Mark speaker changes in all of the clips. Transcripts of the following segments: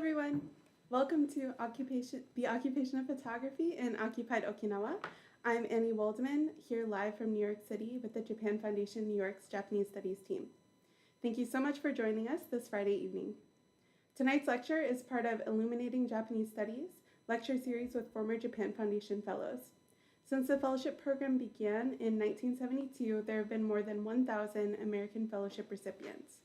Speaker 1: everyone. Welcome to the Occupation of Photography in Occupied Okinawa. I'm Annie Waldman, here live from New York City with the Japan Foundation New York's Japanese Studies team. Thank you so much for joining us this Friday evening. Tonight's lecture is part of Illuminating Japanese Studies, lecture series with former Japan Foundation Fellows. Since the fellowship program began in 1972, there have been more than 1,000 American Fellowship recipients.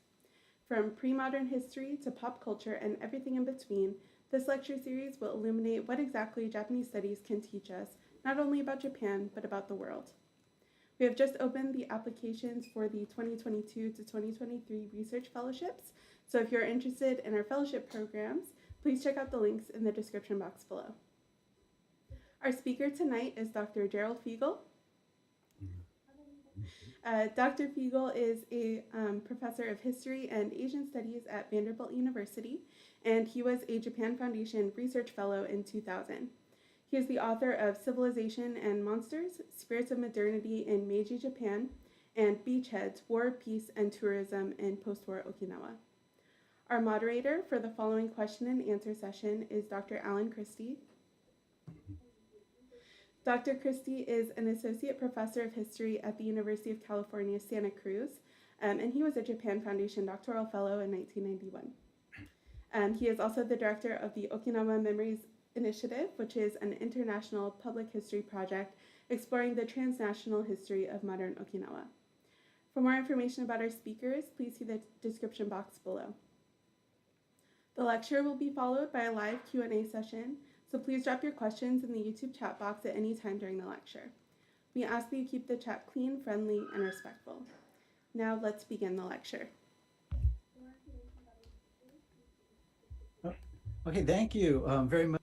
Speaker 1: From pre-modern history to pop culture and everything in between, this lecture series will illuminate what exactly Japanese studies can teach us, not only about Japan, but about the world. We have just opened the applications for the 2022 to 2023 research fellowships, so if you're interested in our fellowship programs, please check out the links in the description box below. Our speaker tonight is Dr. Gerald Figal. Dr. Figal is a professor of history and Asian studies at Vanderbilt University, and he was a Japan Foundation Research Fellow in 2000. He is the author of Civilization and Monsters, Spirits of Modernity in Meiji Japan, and Beachheads, War, Peace, and Tourism in Postwar Okinawa. Our moderator for the following question and answer session is Dr. Alan Christy. Dr. Christy is an associate professor of history at the University of California, Santa Cruz, and he was a Japan Foundation doctoral fellow in 1991. He is also the director of the Okinawa Memories Initiative, which is an international public history project exploring the transnational history of modern Okinawa. For more information about our speakers, please see the description box below. The lecture will be followed by a live Q&A session, so please drop your questions in the YouTube chat box at any time during the lecture. We ask that you keep the chat clean, friendly, and respectful. Now let's begin the lecture.
Speaker 2: Okay, thank you very much.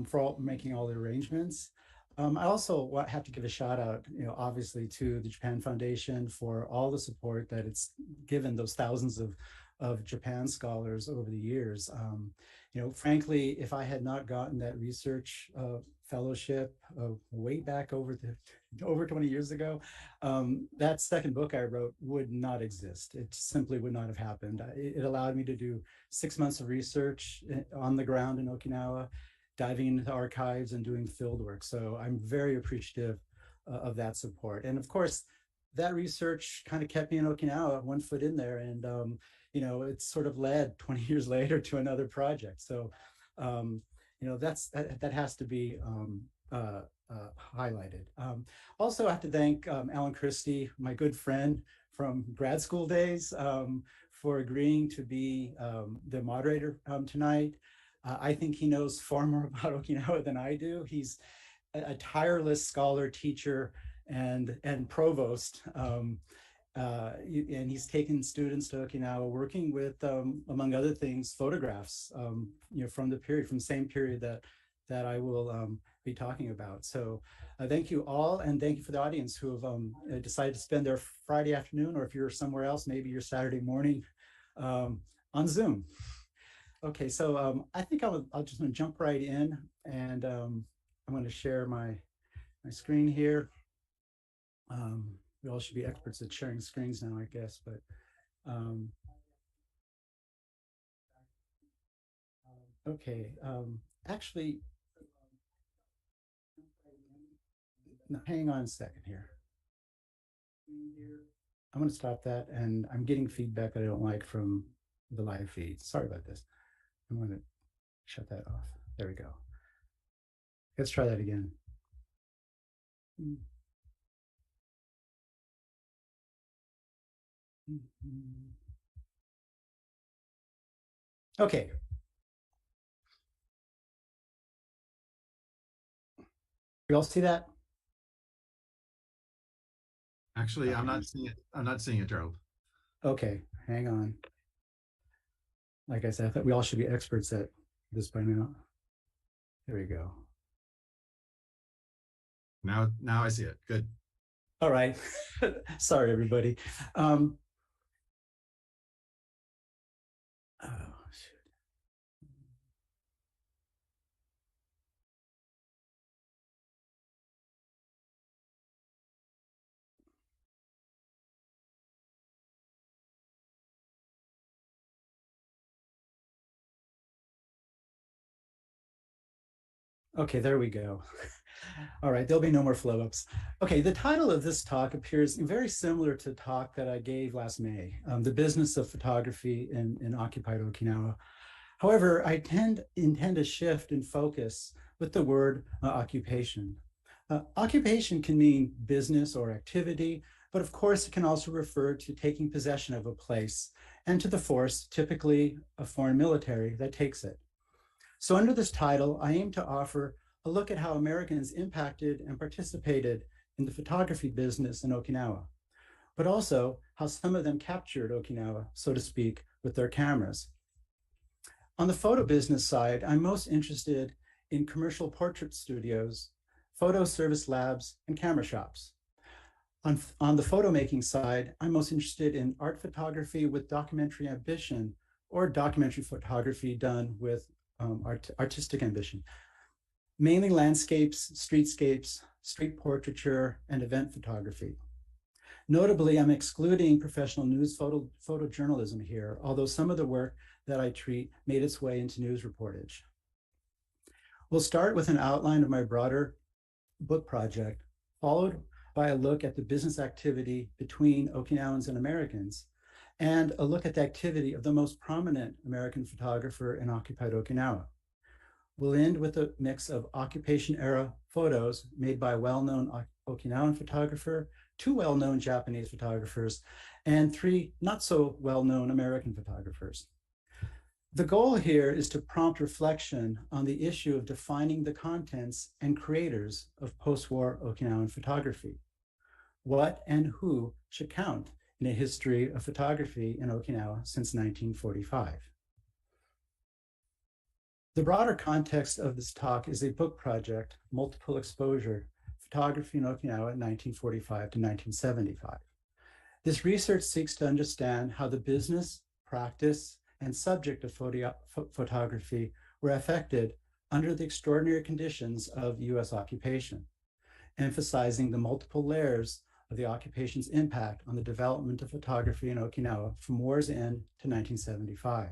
Speaker 2: For making all the arrangements. I also have to give a shout out, obviously to the Japan Foundation for all the support that it's given those thousands of Japan scholars over the years. Frankly, if I had not gotten that research fellowship way back over 20 years ago, that second book I wrote would not exist. It simply would not have happened. It allowed me to do 6 months of research on the ground in Okinawa, diving into the archives and doing field work. So I'm very appreciative of that support. And of course, that research kind of kept me in Okinawa, one foot in there. And, it sort of led 20 years later to another project. So, that has to be highlighted. Also, I have to thank Alan Christy, my good friend from grad school days, for agreeing to be the moderator tonight. I think he knows far more about Okinawa than I do. He's a tireless scholar, teacher, and provost. And he's taken students to Okinawa, working with, among other things, photographs, from the same period that I will be talking about. So thank you all, and thank you for the audience who have decided to spend their Friday afternoon, or if you're somewhere else, maybe your Saturday morning on Zoom. Okay, so I think I'll just gonna jump right in, and I'm going to share my screen here. We all should be experts at sharing screens now, I guess, but okay. Actually, no, hang on a second here. I'm going to stop that, and I'm getting feedback that I don't like from the live feed. Sorry about this. I'm going to shut that off. There we go. Let's try that again. Okay. You all see that?
Speaker 3: Actually, okay. I'm not seeing it, Gerald.
Speaker 2: Okay, hang on. Like I said, I thought we all should be experts at this by now. There we go.
Speaker 3: Now I see it. Good.
Speaker 2: All right. Sorry, everybody. Oh, shoot. Okay, there we go. All right, there'll be no more flow-ups. Okay, the title of this talk appears very similar to the talk that I gave last May, The Business of Photography in Occupied Okinawa. However, I intend to shift in focus with the word occupation. Occupation can mean business or activity, but of course it can also refer to taking possession of a place and to the force, typically a foreign military, that takes it. So under this title, I aim to offer a look at how Americans impacted and participated in the photography business in Okinawa, but also how some of them captured Okinawa, so to speak, with their cameras. On the photo business side, I'm most interested in commercial portrait studios, photo service labs, and camera shops. On the photo making side, I'm most interested in art photography with documentary ambition or documentary photography done with artistic ambition, mainly landscapes, streetscapes, street portraiture, and event photography. Notably, I'm excluding professional news photojournalism here, although some of the work that I treat made its way into news reportage. We'll start with an outline of my broader book project, followed by a look at the business activity between Okinawans and Americans, and a look at the activity of the most prominent American photographer in occupied Okinawa. We'll end with a mix of occupation-era photos made by a well-known Okinawan photographer, 2 well-known Japanese photographers, and 3 not-so-well-known American photographers. The goal here is to prompt reflection on the issue of defining the contents and creators of post-war Okinawan photography. What and who should count in a history of photography in Okinawa since 1945? The broader context of this talk is a book project, Multiple Exposure, Photography in Okinawa 1945 to 1975. This research seeks to understand how the business, practice, and subject of photography were affected under the extraordinary conditions of US occupation, emphasizing the multiple layers of the occupation's impact on the development of photography in Okinawa from war's end to 1975.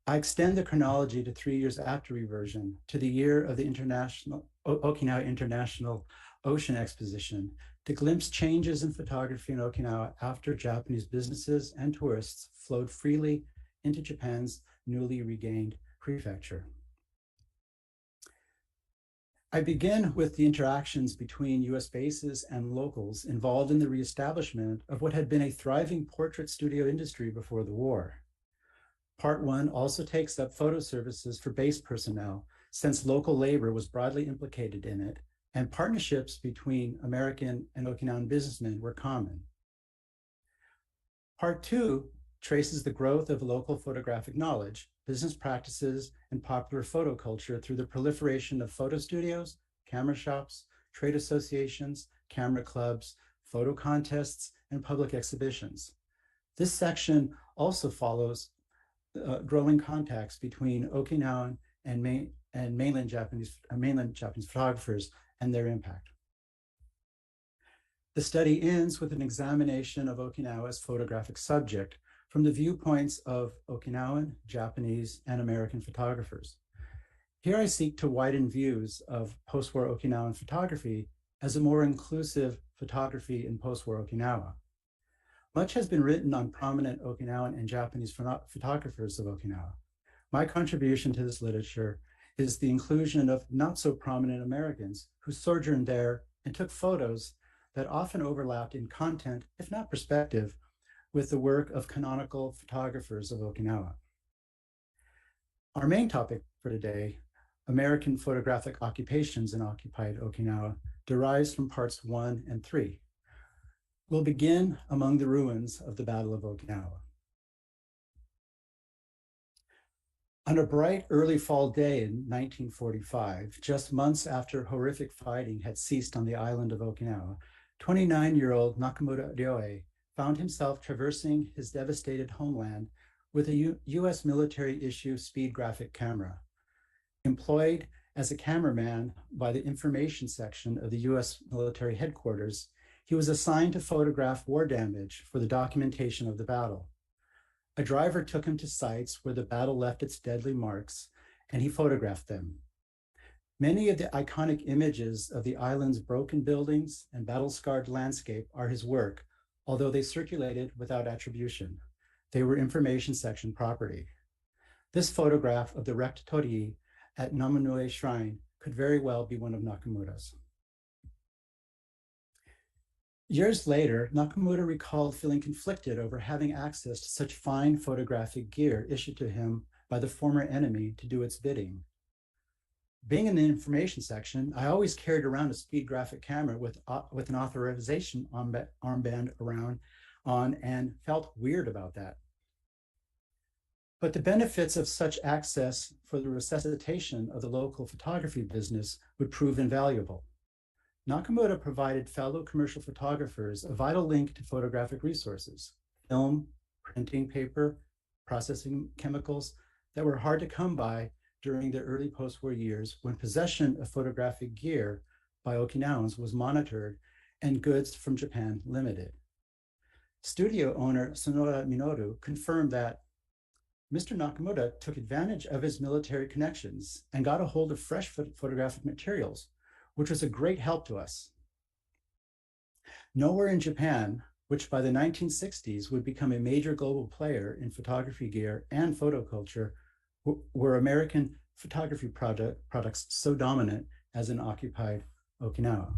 Speaker 2: I extend the chronology to 3 years after reversion, to the year of the Okinawa International Ocean Exposition, to glimpse changes in photography in Okinawa after Japanese businesses and tourists flowed freely into Japan's newly regained prefecture. I begin with the interactions between US bases and locals involved in the reestablishment of what had been a thriving portrait studio industry before the war. Part 1 also takes up photo services for base personnel, since local labor was broadly implicated in it, and partnerships between American and Okinawan businessmen were common. Part 2 traces the growth of local photographic knowledge, business practices, and popular photo culture through the proliferation of photo studios, camera shops, trade associations, camera clubs, photo contests, and public exhibitions. This section also follows growing contacts between Okinawan and mainland Japanese photographers and their impact. The study ends with an examination of Okinawa as photographic subject from the viewpoints of Okinawan, Japanese, and American photographers. Here I seek to widen views of post-war Okinawan photography as a more inclusive photography in post-war Okinawa. Much has been written on prominent Okinawan and Japanese photographers of Okinawa. My contribution to this literature is the inclusion of not so prominent Americans who sojourned there and took photos that often overlapped in content, if not perspective, with the work of canonical photographers of Okinawa. Our main topic for today, American photographic occupations in occupied Okinawa, derives from parts 1 and 3. We'll begin among the ruins of the Battle of Okinawa. On a bright early fall day in 1945, just months after horrific fighting had ceased on the island of Okinawa, 29-year-old Nakamura Ryoe found himself traversing his devastated homeland with a US military-issue speed graphic camera. Employed as a cameraman by the information section of the US military headquarters, he was assigned to photograph war damage for the documentation of the battle. A driver took him to sites where the battle left its deadly marks, and he photographed them. Many of the iconic images of the island's broken buildings and battle-scarred landscape are his work, although they circulated without attribution. They were information section property. This photograph of the wrecked torii at Namanue Shrine could very well be one of Nakamura's. Years later, Nakamura recalled feeling conflicted over having access to such fine photographic gear issued to him by the former enemy to do its bidding. Being in the information section, I always carried around a speed graphic camera with an authorization armband on and felt weird about that. But the benefits of such access for the resuscitation of the local photography business would prove invaluable. Nakamura provided fellow commercial photographers a vital link to photographic resources, film, printing paper, processing chemicals that were hard to come by during the early post-war years when possession of photographic gear by Okinawans was monitored and goods from Japan limited. Studio owner Sonora Minoru confirmed that Mr. Nakamura took advantage of his military connections and got a hold of fresh photographic materials, which was a great help to us. Nowhere in Japan, which by the 1960s would become a major global player in photography gear and photo culture, were American photography products so dominant as in occupied Okinawa.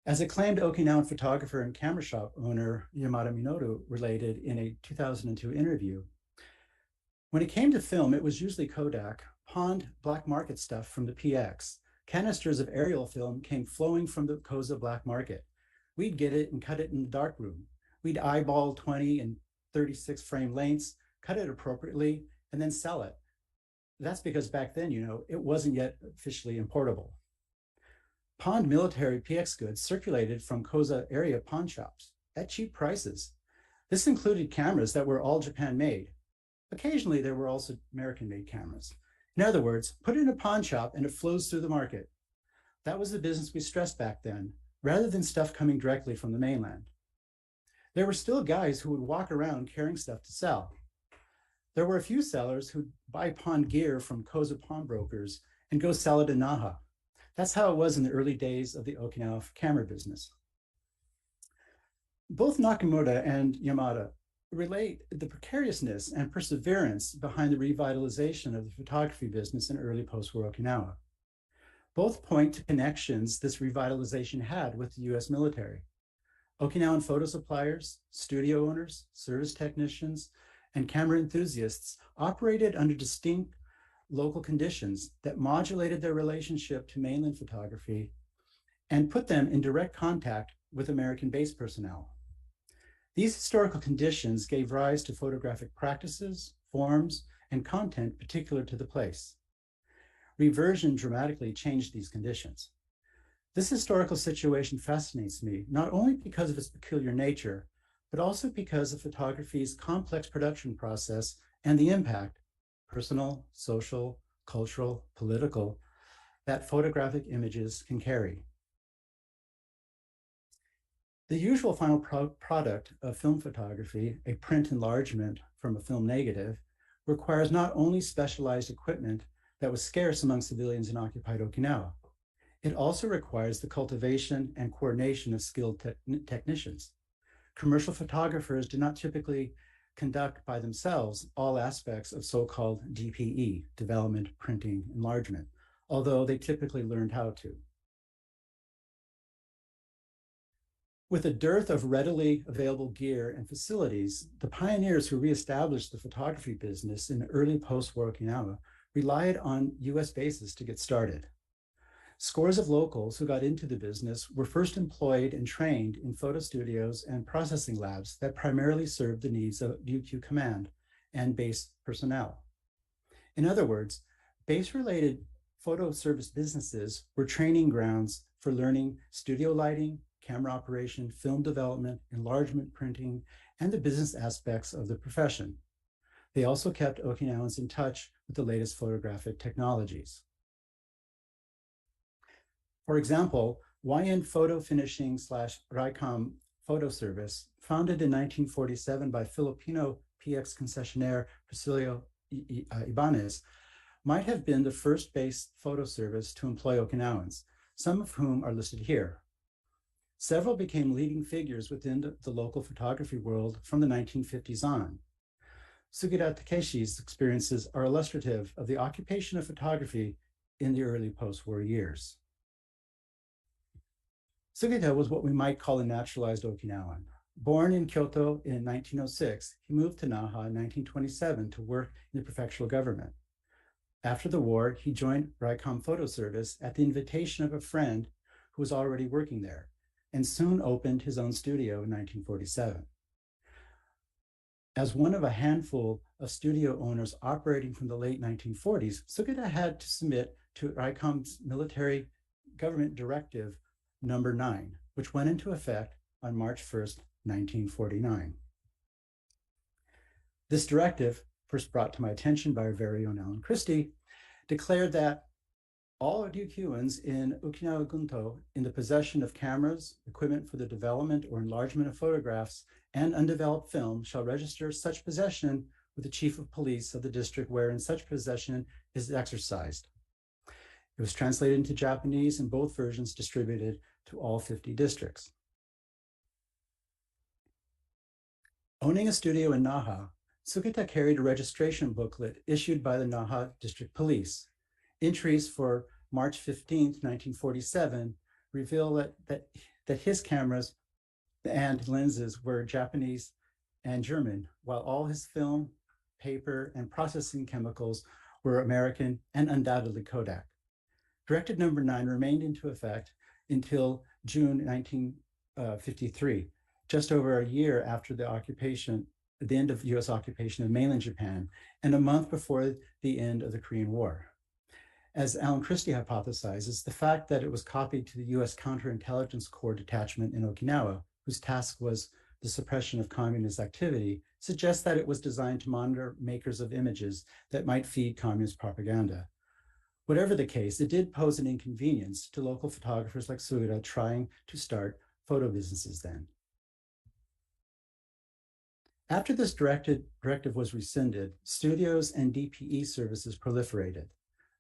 Speaker 2: As acclaimed Okinawan photographer and camera shop owner Yamada Minoru related in a 2002 interview, when it came to film, it was usually Kodak, pawned black market stuff from the PX. Canisters of aerial film came flowing from the Koza black market. We'd get it and cut it in the darkroom. We'd eyeball 20 and 36 frame lengths, cut it appropriately, and then sell it. That's because back then, it wasn't yet officially importable. Pawned military PX goods circulated from Koza area pawn shops at cheap prices. This included cameras that were all Japan made. Occasionally, there were also American-made cameras. In other words, put it in a pawn shop and it flows through the market. That was the business we stressed back then, rather than stuff coming directly from the mainland. There were still guys who would walk around carrying stuff to sell. There were a few sellers who'd buy pawn gear from Koza pawnbrokers and go sell it in Naha. That's how it was in the early days of the Okinawa camera business. Both Nakamura and Yamada relate the precariousness and perseverance behind the revitalization of the photography business in early post-war Okinawa. Both point to connections this revitalization had with the US military. Okinawan photo suppliers, studio owners, service technicians, and camera enthusiasts operated under distinct local conditions that modulated their relationship to mainland photography and put them in direct contact with American base personnel. These historical conditions gave rise to photographic practices, forms, and content particular to the place. Reversion dramatically changed these conditions. This historical situation fascinates me, not only because of its peculiar nature, but also because of photography's complex production process and the impact, personal, social, cultural, political, that photographic images can carry. The usual final product of film photography, a print enlargement from a film negative, requires not only specialized equipment that was scarce among civilians in occupied Okinawa, it also requires the cultivation and coordination of skilled technicians. Commercial photographers do not typically conduct by themselves all aspects of so-called DPE, development, printing, enlargement, although they typically learned how to. With a dearth of readily available gear and facilities, the pioneers who reestablished the photography business in early post-war Okinawa relied on US bases to get started. Scores of locals who got into the business were first employed and trained in photo studios and processing labs that primarily served the needs of UQ Command and base personnel. In other words, base-related photo service businesses were training grounds for learning studio lighting, camera operation, film development, enlargement printing, and the business aspects of the profession. They also kept Okinawans in touch with the latest photographic technologies. For example, YN Photo Finishing / RICOM Photo Service, founded in 1947 by Filipino PX concessionaire Priscilio Ibanez, might have been the first base photo service to employ Okinawans, some of whom are listed here. Several became leading figures within the local photography world from the 1950s on. Sugita Takeshi's experiences are illustrative of the occupation of photography in the early post-war years. Sugita was what we might call a naturalized Okinawan. Born in Kyoto in 1906, he moved to Naha in 1927 to work in the prefectural government. After the war, he joined RICOM Photo Service at the invitation of a friend who was already working there, and soon opened his own studio in 1947. As one of a handful of studio owners operating from the late 1940s, Sugita had to submit to RICOM's military government directive number 9, which went into effect on March 1st, 1949. This directive, first brought to my attention by our very own Alan Christy, declared that all Ryukyuans in Okinawa Gunto in the possession of cameras, equipment for the development or enlargement of photographs, and undeveloped film shall register such possession with the chief of police of the district wherein such possession is exercised. It was translated into Japanese and both versions distributed to all 50 districts. Owning a studio in Naha, Sugita carried a registration booklet issued by the Naha District Police. Entries for March 15, 1947 reveal that his cameras and lenses were Japanese and German, while all his film, paper, and processing chemicals were American and undoubtedly Kodak. Directive number 9 remained into effect until June 1953, just over a year after the end of US occupation of mainland Japan, and a month before the end of the Korean War. As Alan Christy hypothesizes, the fact that it was copied to the US Counterintelligence Corps detachment in Okinawa, whose task was the suppression of communist activity, suggests that it was designed to monitor makers of images that might feed communist propaganda. Whatever the case, it did pose an inconvenience to local photographers like Sugita trying to start photo businesses then. After this directive was rescinded, studios and DPE services proliferated.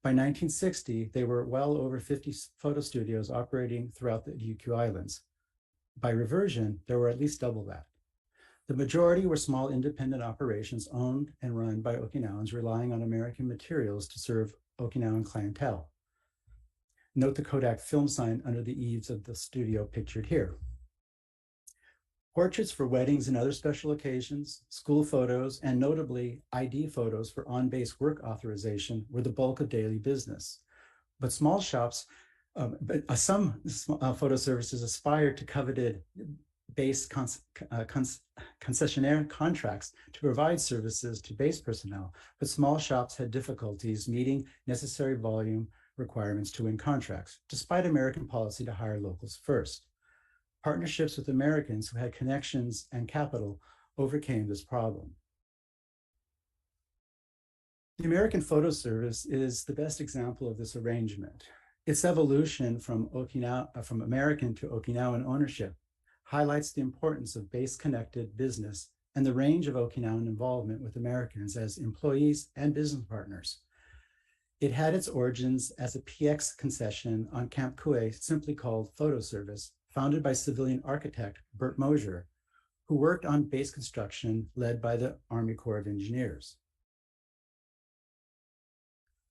Speaker 2: By 1960, there were well over 50 photo studios operating throughout the Ryukyu Islands. By reversion, there were at least double that. The majority were small independent operations owned and run by Okinawans relying on American materials to serve Okinawan clientele. Note the Kodak film sign under the eaves of the studio pictured here. Portraits for weddings and other special occasions, school photos, and notably ID photos for on-base work authorization were the bulk of daily business. But small shops, some photo services aspired to coveted base concessionaire contracts to provide services to base personnel, but small shops had difficulties meeting necessary volume requirements to win contracts, despite American policy to hire locals first. Partnerships with Americans who had connections and capital overcame this problem. The American Photo Service is the best example of this arrangement. Its evolution from American to Okinawan ownership highlights the importance of base-connected business and the range of Okinawan involvement with Americans as employees and business partners. It had its origins as a PX concession on Camp Kue, simply called Photo Service, founded by civilian architect Bert Mosier, who worked on base construction led by the Army Corps of Engineers.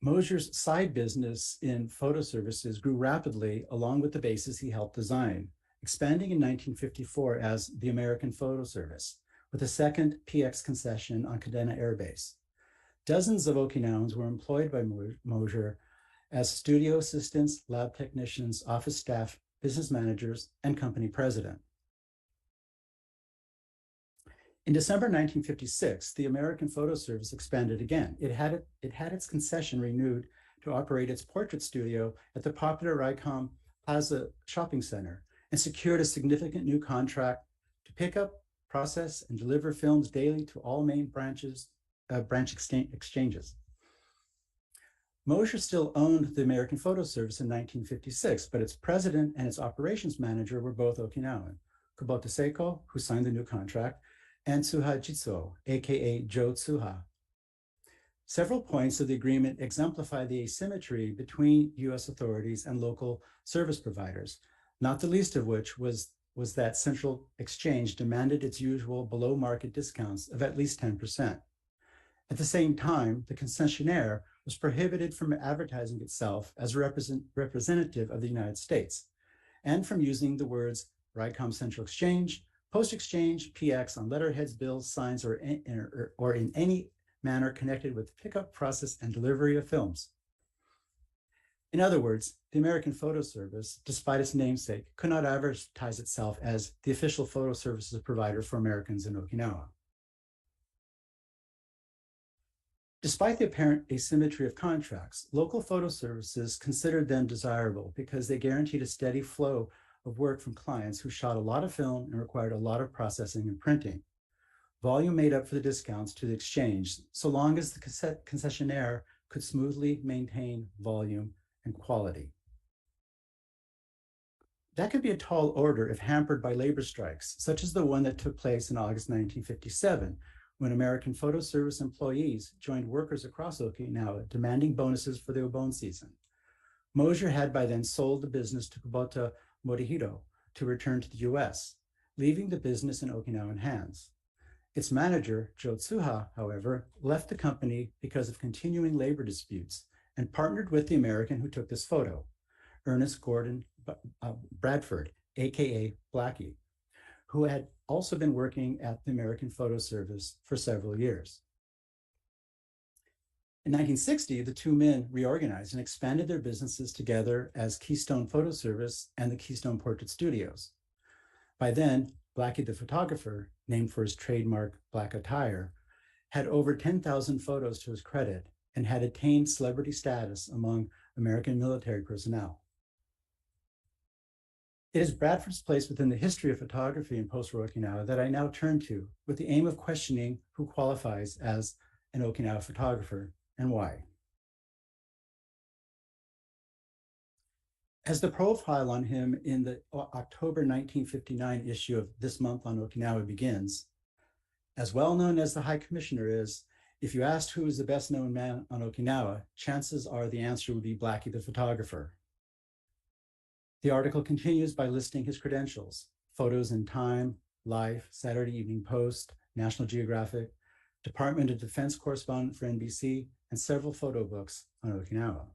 Speaker 2: Mosier's side business in photo services grew rapidly along with the bases he helped design, expanding in 1954 as the American Photo Service, with a second PX concession on Kadena Air Base. Dozens of Okinawans were employed by Mosier as studio assistants, lab technicians, office staff, business managers, and company president. In December 1956, the American Photo Service expanded again. It had its concession renewed to operate its portrait studio at the popular RICOM Plaza Shopping Center and secured a significant new contract to pick up, process, and deliver films daily to all main branch exchanges. Mosier still owned the American Photo Service in 1956, but its president and its operations manager were both Okinawan, Kubota Seiko, who signed the new contract, and Tsuha Jitsuo, aka Joe Tsuha. Several points of the agreement exemplify the asymmetry between US authorities and local service providers, not the least of which was that Central Exchange demanded its usual below market discounts of at least 10%. At the same time, the concessionaire was prohibited from advertising itself as a representative of the United States and from using the words RICOM Central Exchange, Post Exchange, PX on letterheads, bills, signs, or in any manner connected with the pickup, process, and delivery of films. In other words, the American Photo Service, despite its namesake, could not advertise itself as the official photo services provider for Americans in Okinawa. Despite the apparent asymmetry of contracts, local photo services considered them desirable because they guaranteed a steady flow of work from clients who shot a lot of film and required a lot of processing and printing. Volume made up for the discounts to the exchange, so long as the concessionaire could smoothly maintain volume and quality. That could be a tall order if hampered by labor strikes, such as the one that took place in August 1957, when American Photo Service employees joined workers across Okinawa demanding bonuses for the Obon season. Mosier had by then sold the business to Kubota Morihiro to return to the US, leaving the business in Okinawan hands. Its manager, Joe Tsuha, however, left the company because of continuing labor disputes and partnered with the American who took this photo, Ernest Bradford, AKA Blackie, who had also been working at the American Photo Service for several years. In 1960, the two men reorganized and expanded their businesses together as Keystone Photo Service and the Keystone Portrait Studios. By then, Blackie the photographer, named for his trademark black attire, had over 10,000 photos to his credit and had attained celebrity status among American military personnel. It is Bradford's place within the history of photography in Postwar Okinawa that I now turn to with the aim of questioning who qualifies as an Okinawa photographer and why. As the profile on him in the October 1959 issue of This Month on Okinawa begins, as well known as the High Commissioner is, if you asked who is the best known man on Okinawa, chances are the answer would be Blackie the photographer. The article continues by listing his credentials: photos in Time, Life, Saturday Evening Post, National Geographic, Department of Defense correspondent for NBC, and several photo books on Okinawa.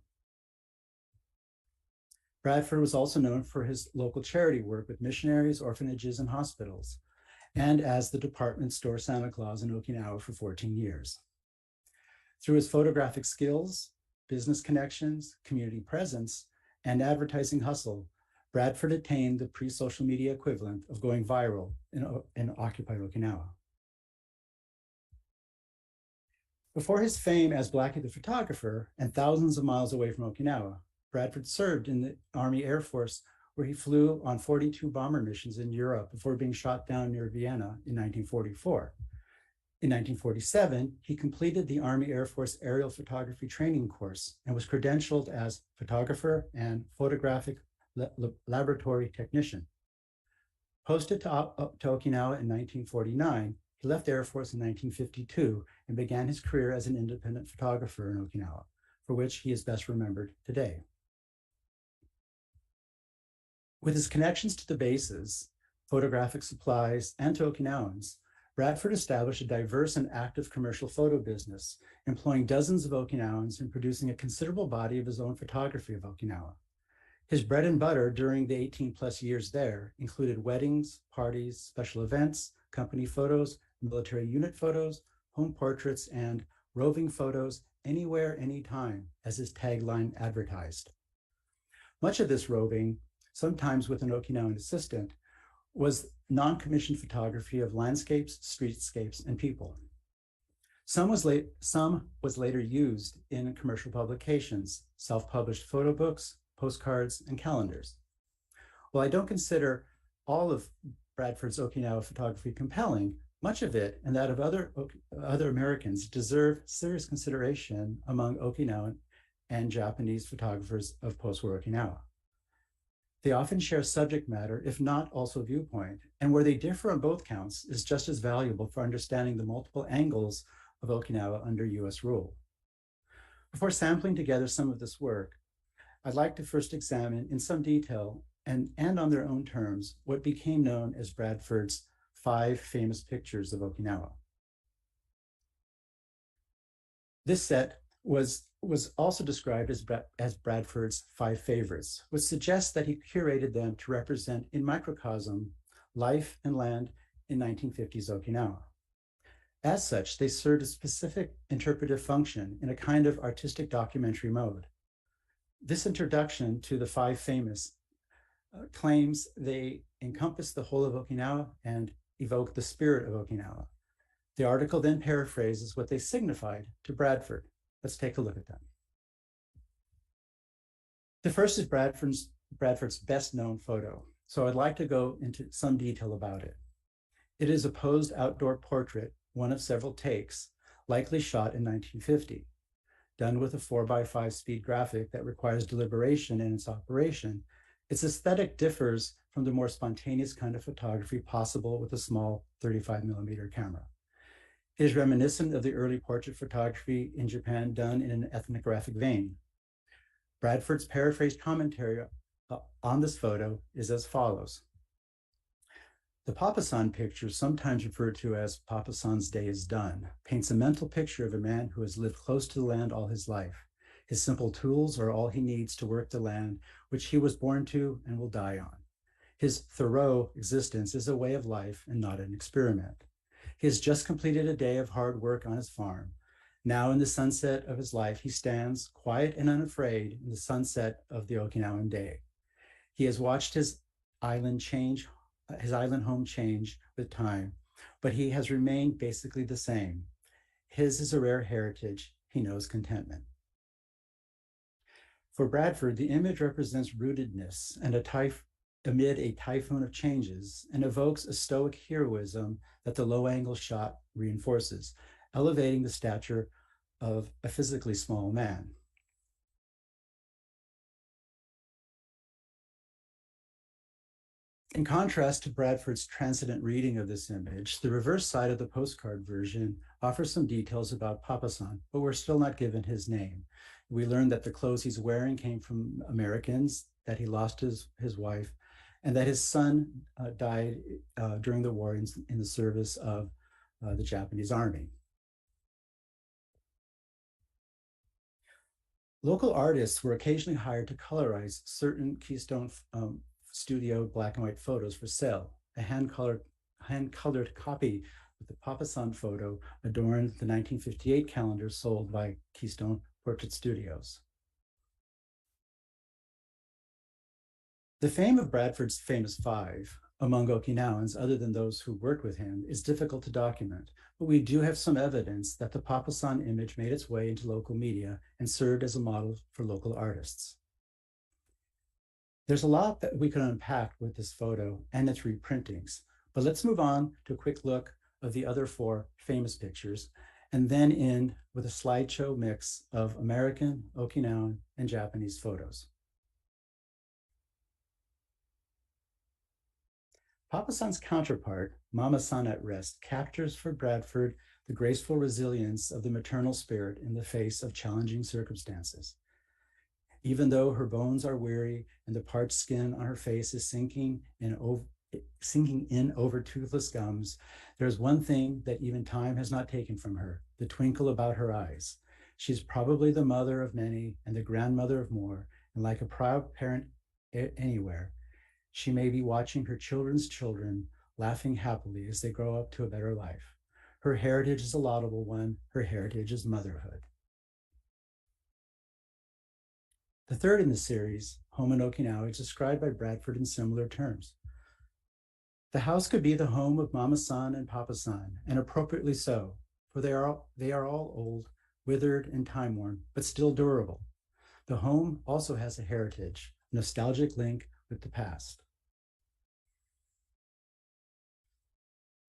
Speaker 2: Bradford was also known for his local charity work with missionaries, orphanages, and hospitals, and as the department store Santa Claus in Okinawa for 14 years. Through his photographic skills, business connections, community presence, and advertising hustle, Bradford attained the pre-social media equivalent of going viral in occupied Okinawa. Before his fame as Blackie the photographer and thousands of miles away from Okinawa, Bradford served in the Army Air Force, where he flew on 42 bomber missions in Europe before being shot down near Vienna in 1944. In 1947, he completed the Army Air Force Aerial Photography Training Course and was credentialed as photographer and photographic laboratory technician. Posted to Okinawa in 1949, he left the Air Force in 1952 and began his career as an independent photographer in Okinawa, for which he is best remembered today. With his connections to the bases, photographic supplies, and to Okinawans, Bradford established a diverse and active commercial photo business, employing dozens of Okinawans and producing a considerable body of his own photography of Okinawa. His bread and butter during the 18+ years there included weddings, parties, special events, company photos, military unit photos, home portraits, and roving photos anywhere, anytime, as his tagline advertised. Much of this roving, sometimes with an Okinawan assistant, was non-commissioned photography of landscapes, streetscapes, and people. Some was later used in commercial publications, self-published photo books, postcards, and calendars. While I don't consider all of Bradford's Okinawa photography compelling, much of it and that of other Americans deserve serious consideration among Okinawan and Japanese photographers of post-war Okinawa. They often share subject matter, if not also viewpoint, and where they differ on both counts is just as valuable for understanding the multiple angles of Okinawa under US rule. Before sampling together some of this work, I'd like to first examine in some detail and on their own terms what became known as Bradford's 5 famous pictures of Okinawa. This set was also described as Bradford's 5 favorites, which suggests that he curated them to represent in microcosm life and land in 1950s Okinawa. As such, they served a specific interpretive function in a kind of artistic documentary mode. This introduction to the 5 famous claims they encompass the whole of Okinawa and evoke the spirit of Okinawa. The article then paraphrases what they signified to Bradford. Let's take a look at them. The first is Bradford's best known photo, so I'd like to go into some detail about it. It is a posed outdoor portrait, one of several takes, likely shot in 1950, done with a 4x5 speed graphic that requires deliberation in its operation. Its aesthetic differs from the more spontaneous kind of photography possible with a small 35mm camera. It is reminiscent of the early portrait photography in Japan done in an ethnographic vein. Bradford's paraphrased commentary on this photo is as follows. The Papa-san picture, sometimes referred to as Papa-san's Day is Done, paints a mental picture of a man who has lived close to the land all his life. His simple tools are all he needs to work the land, which he was born to and will die on. His Thoreau existence is a way of life and not an experiment. He has just completed a day of hard work on his farm. Now in the sunset of his life, he stands quiet and unafraid in the sunset of the Okinawan day. He has watched his island home change with time, but he has remained basically the same. His is a rare heritage. He knows contentment. For Bradford, the image represents rootedness and amid a typhoon of changes and evokes a stoic heroism that the low-angle shot reinforces, elevating the stature of a physically small man. In contrast to Bradford's transcendent reading of this image, the reverse side of the postcard version offers some details about Papa-san, but we're still not given his name. We learned that the clothes he's wearing came from Americans, that he lost his wife, and that his son died during the war in the service of the Japanese army. Local artists were occasionally hired to colorize certain Keystone Studio black and white photos for sale. A hand-colored copy of the Papa-san photo adorned the 1958 calendar sold by Keystone Portrait Studios. The fame of Bradford's famous 5 among Okinawans, other than those who worked with him, is difficult to document, but we do have some evidence that the Papa-san image made its way into local media and served as a model for local artists. There's a lot that we can unpack with this photo and its reprintings, but let's move on to a quick look of the other 4 famous pictures, and then end with a slideshow mix of American, Okinawan, and Japanese photos. Papa-san's counterpart, Mama-san at Rest, captures for Bradford the graceful resilience of the maternal spirit in the face of challenging circumstances. Even though her bones are weary and the parched skin on her face is sinking in over toothless gums, there's one thing that even time has not taken from her, the twinkle about her eyes. She's probably the mother of many and the grandmother of more, and like a proud parent anywhere, she may be watching her children's children laughing happily as they grow up to a better life. Her heritage is a laudable one. Her heritage is motherhood. The third in the series, Home in Okinawa, is described by Bradford in similar terms. The house could be the home of Mama-san and Papa-san, and appropriately so, for they are all old, withered, and time-worn, but still durable. The home also has a heritage, a nostalgic link with the past.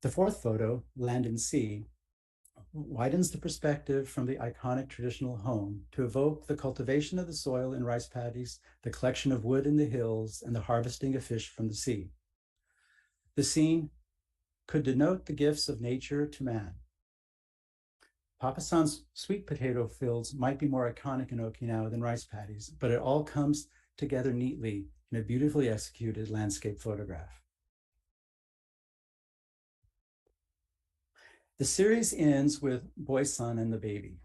Speaker 2: The fourth photo, Land and Sea, widens the perspective from the iconic traditional home to evoke the cultivation of the soil in rice paddies, the collection of wood in the hills, and the harvesting of fish from the sea. The scene could denote the gifts of nature to man. Papasan's sweet potato fields might be more iconic in Okinawa than rice paddies, but it all comes together neatly in a beautifully executed landscape photograph. The series ends with Boy, Son, and the Baby.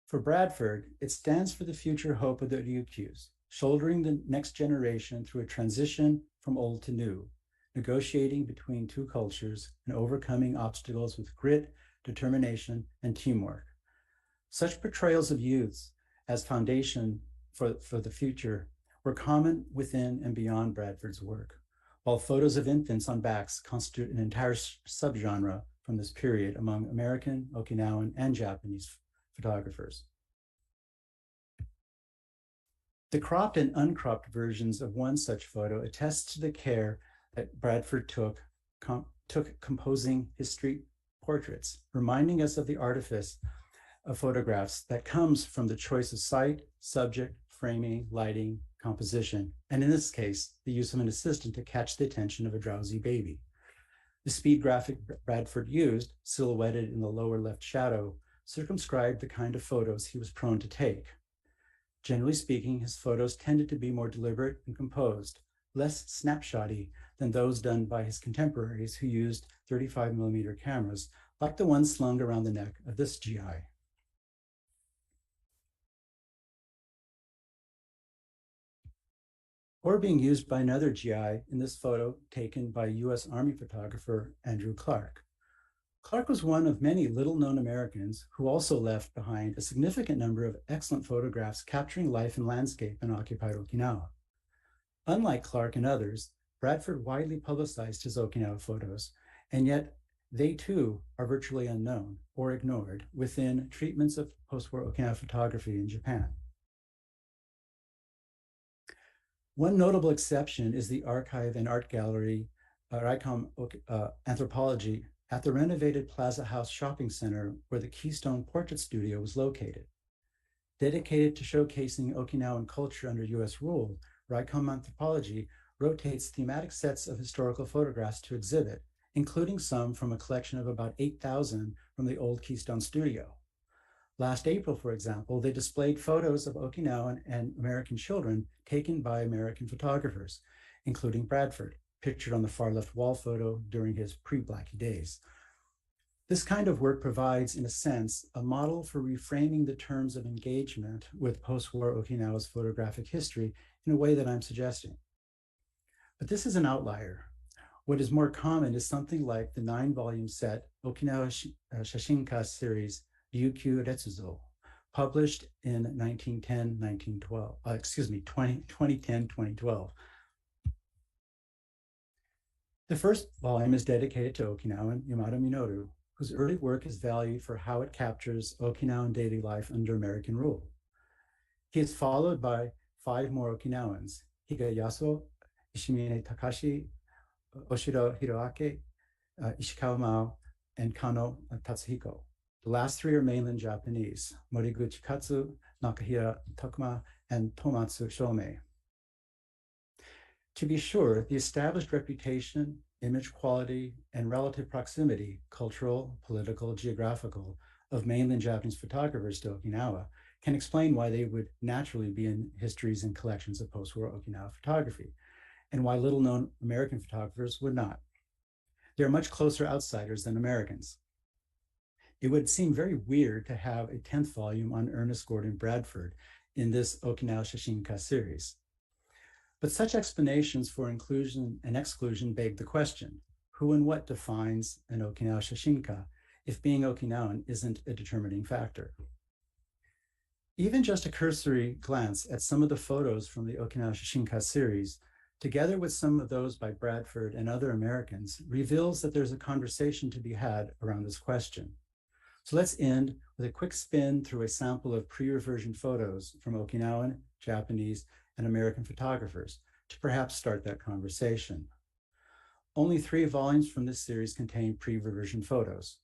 Speaker 2: For Bradford, it stands for the future hope of the Ryukyus, shouldering the next generation through a transition from old to new, negotiating between two cultures and overcoming obstacles with grit, determination, and teamwork. Such portrayals of youths as foundation for the future were common within and beyond Bradford's work, while photos of infants on backs constitute an entire subgenre from this period among American, Okinawan, and Japanese photographers. The cropped and uncropped versions of one such photo attest to the care that Bradford took composing his street portraits, reminding us of the artifice of photographs that comes from the choice of site, subject, framing, lighting, composition, and in this case, the use of an assistant to catch the attention of a drowsy baby. The speed graphic Bradford used, silhouetted in the lower left shadow, circumscribed the kind of photos he was prone to take. Generally speaking, his photos tended to be more deliberate and composed, less snapshotty than those done by his contemporaries who used 35mm cameras, like the one slung around the neck of this GI. Or being used by another GI in this photo taken by US Army photographer Andrew Clark. Clark was one of many little-known Americans who also left behind a significant number of excellent photographs capturing life and landscape in occupied Okinawa. Unlike Clark and others, Bradford widely publicized his Okinawa photos, and yet they too are virtually unknown or ignored within treatments of post-war Okinawa photography in Japan. One notable exception is the archive and art gallery, Ricom Anthropology, at the renovated Plaza House Shopping Center where the Keystone Portrait Studio was located. Dedicated to showcasing Okinawan culture under US rule, Ricom Anthropology rotates thematic sets of historical photographs to exhibit, including some from a collection of about 8,000 from the old Keystone Studio. Last April, for example, they displayed photos of Okinawan and American children taken by American photographers, including Bradford, pictured on the far left wall photo during his pre-Blackie days. This kind of work provides, in a sense, a model for reframing the terms of engagement with post-war Okinawa's photographic history in a way that I'm suggesting. But this is an outlier. What is more common is something like the 9-volume set Okinawa Shashinka series Ryukyu Retsuzo, published in 2010-2012. The first volume is dedicated to Okinawan Yamada Minoru, whose early work is valued for how it captures Okinawan daily life under American rule. He is followed by 5 more Okinawans, Higa Yasuo, Ishimine Takashi, Oshiro Hiroake, Ishikawa Mao, and Kano Tatsuhiko. The last 3 are mainland Japanese, Moriguchi Katsu, Nakahira Tokuma, and Tomatsu Shomei. To be sure, the established reputation, image quality, and relative proximity, cultural, political, geographical, of mainland Japanese photographers to Okinawa can explain why they would naturally be in histories and collections of post-war Okinawa photography, and why little-known American photographers would not. They are much closer outsiders than Americans. It would seem very weird to have a 10th volume on Ernest Gordon Bradford in this Okinawa Shashinka series. But such explanations for inclusion and exclusion beg the question, who and what defines an Okinawa Shashinka if being Okinawan isn't a determining factor? Even just a cursory glance at some of the photos from the Okinawa Shashinka series, together with some of those by Bradford and other Americans, reveals that there's a conversation to be had around this question. So let's end with a quick spin through a sample of pre-reversion photos from Okinawan, Japanese, and American photographers to perhaps start that conversation. Only 3 volumes from this series contain pre-reversion photos.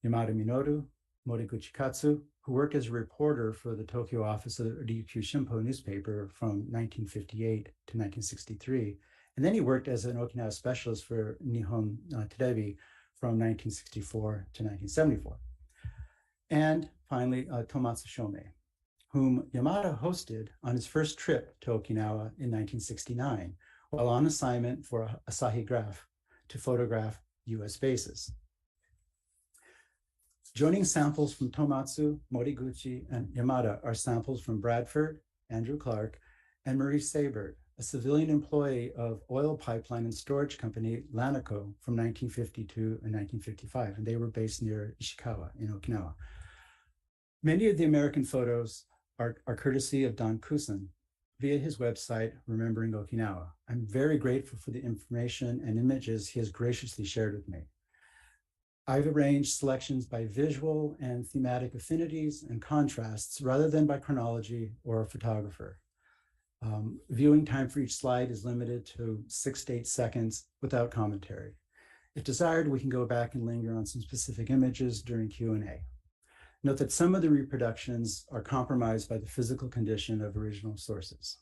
Speaker 2: Yamada Minoru, Moriguchi Katsu, who worked as a reporter for the Tokyo office of the Ryukyu Shimpo newspaper from 1958 to 1963, and then he worked as an Okinawa specialist for Nihon Terebi from 1964 to 1974. And finally, Tomatsu Shomei, whom Yamada hosted on his first trip to Okinawa in 1969, while on assignment for Asahi Graph to photograph US bases. Joining samples from Tomatsu, Moriguchi, and Yamada are samples from Bradford, Andrew Clark, and Marie Sabert, a civilian employee of oil pipeline and storage company Lanaco from 1952 and 1955, and they were based near Ishikawa in Okinawa. Many of the American photos are courtesy of Don Kusin via his website, Remembering Okinawa. I'm very grateful for the information and images he has graciously shared with me. I've arranged selections by visual and thematic affinities and contrasts rather than by chronology or a photographer. Viewing time for each slide is limited to 6 to 8 seconds without commentary. If desired, we can go back and linger on some specific images during Q&A. Note that some of the reproductions are compromised by the physical condition of original sources.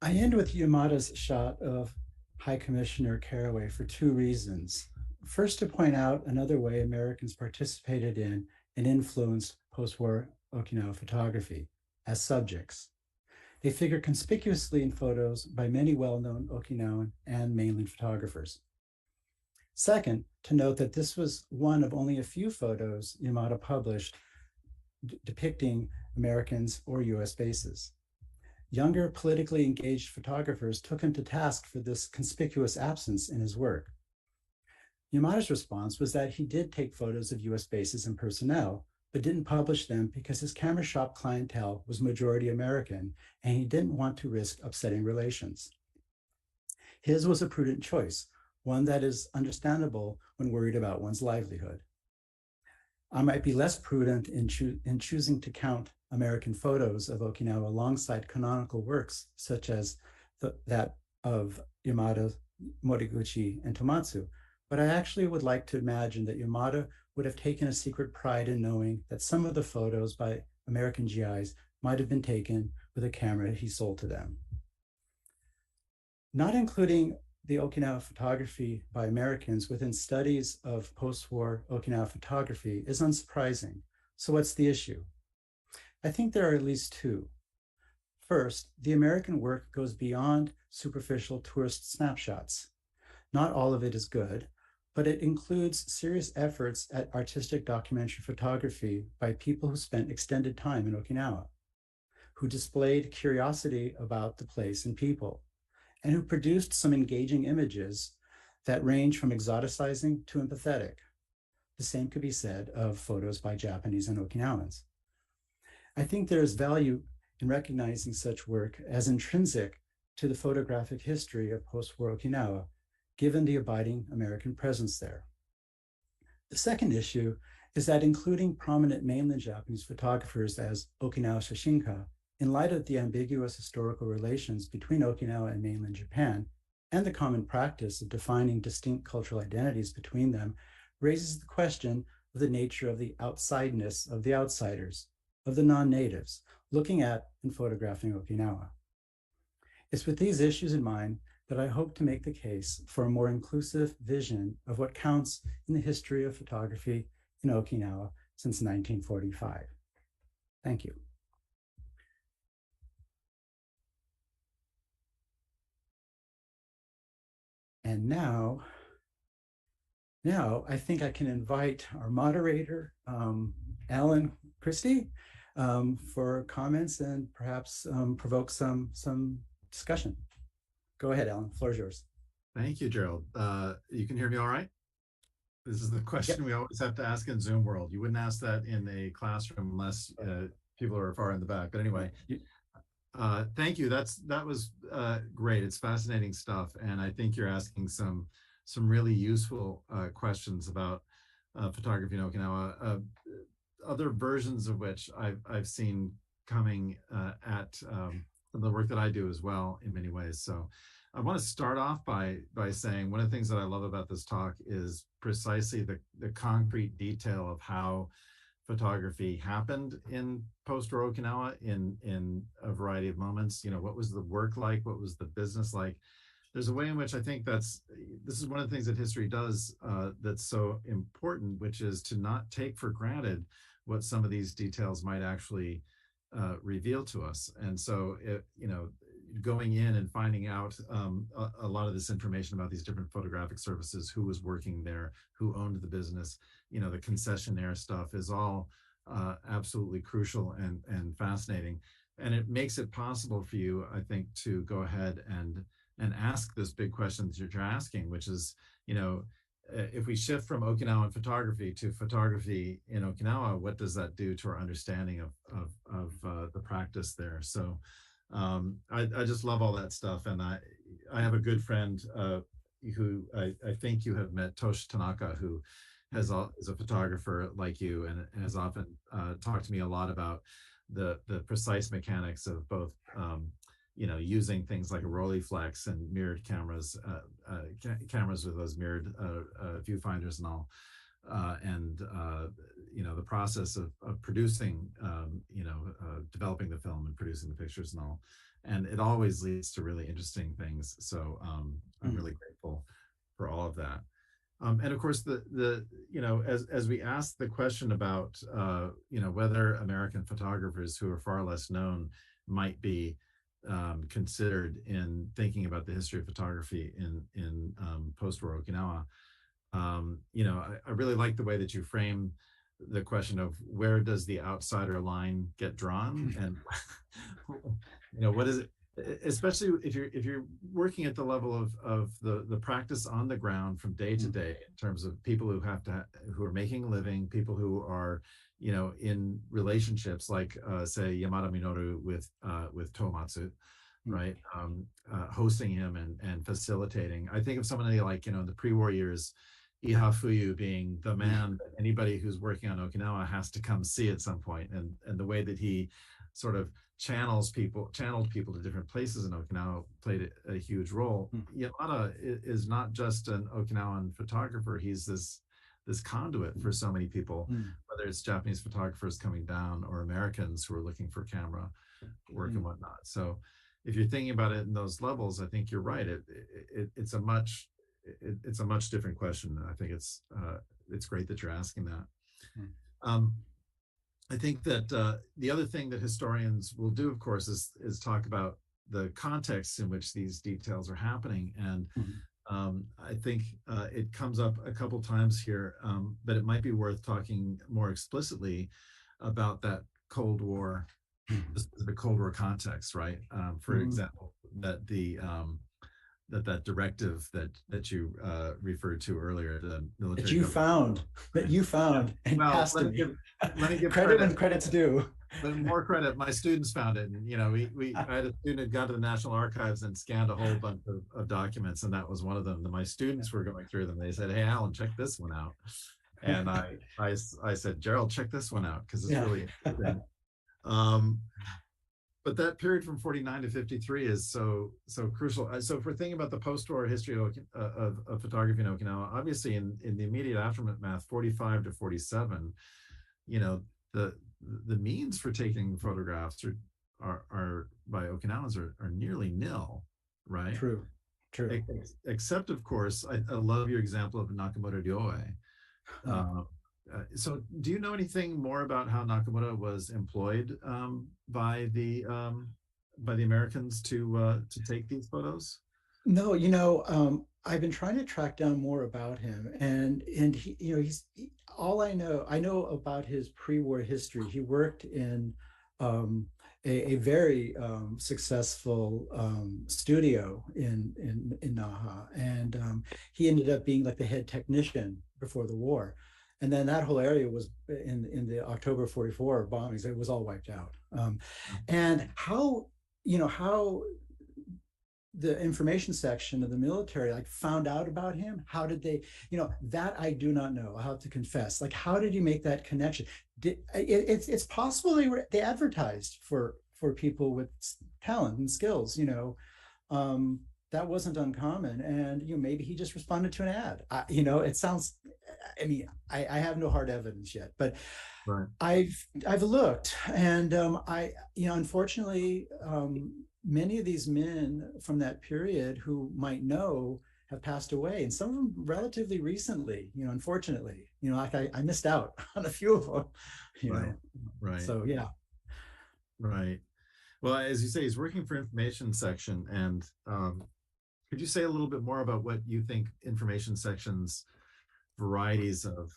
Speaker 2: I end with Yamada's shot of High Commissioner Caraway for two reasons. First, to point out another way Americans participated in and influenced post-war Okinawa photography as subjects. They figure conspicuously in photos by many well-known Okinawan and mainland photographers. Second, to note that this was one of only a few photos Yamada published depicting Americans or US bases. Younger politically engaged photographers took him to task for this conspicuous absence in his work. Yamada's response was that he did take photos of US bases and personnel, but didn't publish them because his camera shop clientele was majority American and he didn't want to risk upsetting relations. His was a prudent choice, one that is understandable when worried about one's livelihood. I might be less prudent in choosing to count American photos of Okinawa alongside canonical works such as that of Yamada, Moriguchi, and Tomatsu, but I actually would like to imagine that Yamada would have taken a secret pride in knowing that some of the photos by American GIs might have been taken with a camera he sold to them. Not including the Okinawa photography by Americans within studies of post-war Okinawa photography is unsurprising. So what's the issue? I think there are at least two. First, the American work goes beyond superficial tourist snapshots. Not all of it is good, but it includes serious efforts at artistic documentary photography by people who spent extended time in Okinawa, who displayed curiosity about the place and people, and who produced some engaging images that range from exoticizing to empathetic. The same could be said of photos by Japanese and Okinawans. I think there is value in recognizing such work as intrinsic to the photographic history of post-war Okinawa, given the abiding American presence there. The second issue is that including prominent mainland Japanese photographers as Okinawa Shashinka, in light of the ambiguous historical relations between Okinawa and mainland Japan, and the common practice of defining distinct cultural identities between them, raises the question of the nature of the outsideness of the outsiders, of the non-natives, looking at and photographing Okinawa. It's with these issues in mind that I hope to make the case for a more inclusive vision of what counts in the history of photography in Okinawa since 1945. Thank you. And now I think I can invite our moderator, Alan Christy, for comments and perhaps provoke some discussion. Go ahead, Alan, the floor is yours.
Speaker 3: Thank you, Gerald. You can hear me all right? This is the question we always have to ask in Zoom world. You wouldn't ask that in a classroom unless people are far in the back. But anyway, thank you. That was great. It's fascinating stuff, and I think you're asking some really useful questions about photography in Okinawa. Other versions of which I've seen coming at the work that I do as well in many ways. So I want to start off by saying one of the things that I love about this talk is precisely the concrete detail of how photography happened in post-war Okinawa in a variety of moments. You know, what was the work like? What was the business like? There's a way in which I think this is one of the things that history does that's so important, which is to not take for granted what some of these details might actually reveal to us. And so, going in and finding out a lot of this information about these different photographic services, who was working there, who owned the business, the concessionaire stuff is all absolutely crucial and fascinating. And it makes it possible for you, I think, to go ahead and ask this big question that you're asking, which is, if we shift from Okinawan photography to photography in Okinawa, what does that do to our understanding of the practice there? So I just love all that stuff. And I have a good friend who I think you have met, Tosh Tanaka, who is a photographer like you and has often talked to me a lot about the precise mechanics of both using things like a Rolleiflex and mirrored cameras, cameras with those mirrored viewfinders and all, and the process of producing, developing the film and producing the pictures and all. and it always leads to really interesting things. So I'm really grateful for all of that. And of course, as we ask the question about whether American photographers who are far less known might be considered in thinking about the history of photography in post-war Okinawa. I really like the way that you frame the question of where does the outsider line get drawn, and what is it, especially if you're working at the level of the practice on the ground from day to day, in terms of people who are making a living, people who are in relationships like say Yamada Minoru with Tomatsu, right? Hosting him and facilitating. I think of somebody like in the pre-war years, Iha Fuyu being the man that anybody who's working on Okinawa has to come see at some point, and the way that he sort of channeled people to different places in Okinawa played a huge role. Yamada is not just an Okinawan photographer; he's this conduit for so many people, whether it's Japanese photographers coming down or Americans who are looking for camera work and whatnot. So if you're thinking about it in those levels, I think you're right. It's a much different question. I think it's great that you're asking that. I think that the other thing that historians will do, of course, is talk about the context in which these details are happening. And I think it comes up a couple times here, but it might be worth talking more explicitly about that Cold War, the Cold War context, right? For example, that that directive that you referred to earlier, the military
Speaker 2: that you found and passed to me.
Speaker 3: Let me give
Speaker 2: credit when credit's due.
Speaker 3: But more credit, my students found it, and I had a student who'd gone to the National Archives and scanned a whole bunch of documents, and that was one of them. My students were going through them. They said, "Hey, Alan, check this one out," and I said, "Gerald, check this one out because it's really interesting." But that period from 49 to 53 is so crucial. So if we're thinking about the post-war history of photography in Okinawa, obviously in the immediate aftermath, 45 to 47, the means for taking photographs are by Okinawans are nearly nil, right?
Speaker 2: True.
Speaker 3: Except, of course, I love your example of Nakamura Ryoe. So do you know anything more about how Nakamura was employed by the Americans to take these photos?
Speaker 2: No, I've been trying to track down more about him, and he's all I know about his pre-war history. He worked in a very successful studio in Naha, and he ended up being like the head technician before the war. And then that whole area was in the October 44 bombings, it was all wiped out. And how the information section of the military found out about him, how did they, that I do not know. I have to confess. How did you make that connection? It's possible they advertised for people with talent and skills, that wasn't uncommon, and maybe he just responded to an ad. It sounds. I have no hard evidence yet, but right. I've looked, and unfortunately, many of these men from that period who might know have passed away, and some of them relatively recently. Unfortunately, I missed out on a few of them.
Speaker 3: Right.
Speaker 2: So yeah.
Speaker 3: Right. Well, as you say, he's working for information section, and could you say a little bit more about what you think information section's varieties of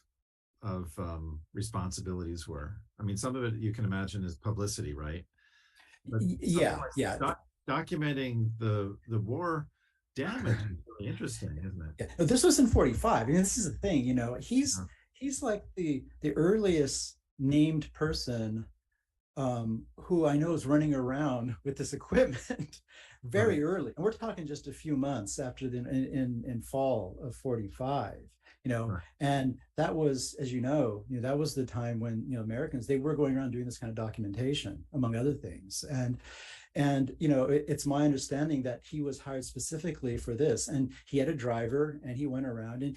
Speaker 3: responsibilities were? I mean, some of it you can imagine is publicity, right? But documenting the war damage is really interesting, isn't it?
Speaker 2: Yeah. This was in 45. This is the thing, he's like the earliest named person who I know is running around with this equipment very early, and we're talking just a few months after in fall of 45. And that was, as that was the time when Americans, they were going around doing this kind of documentation, among other things. And it's my understanding that he was hired specifically for this, and he had a driver, and he went around, and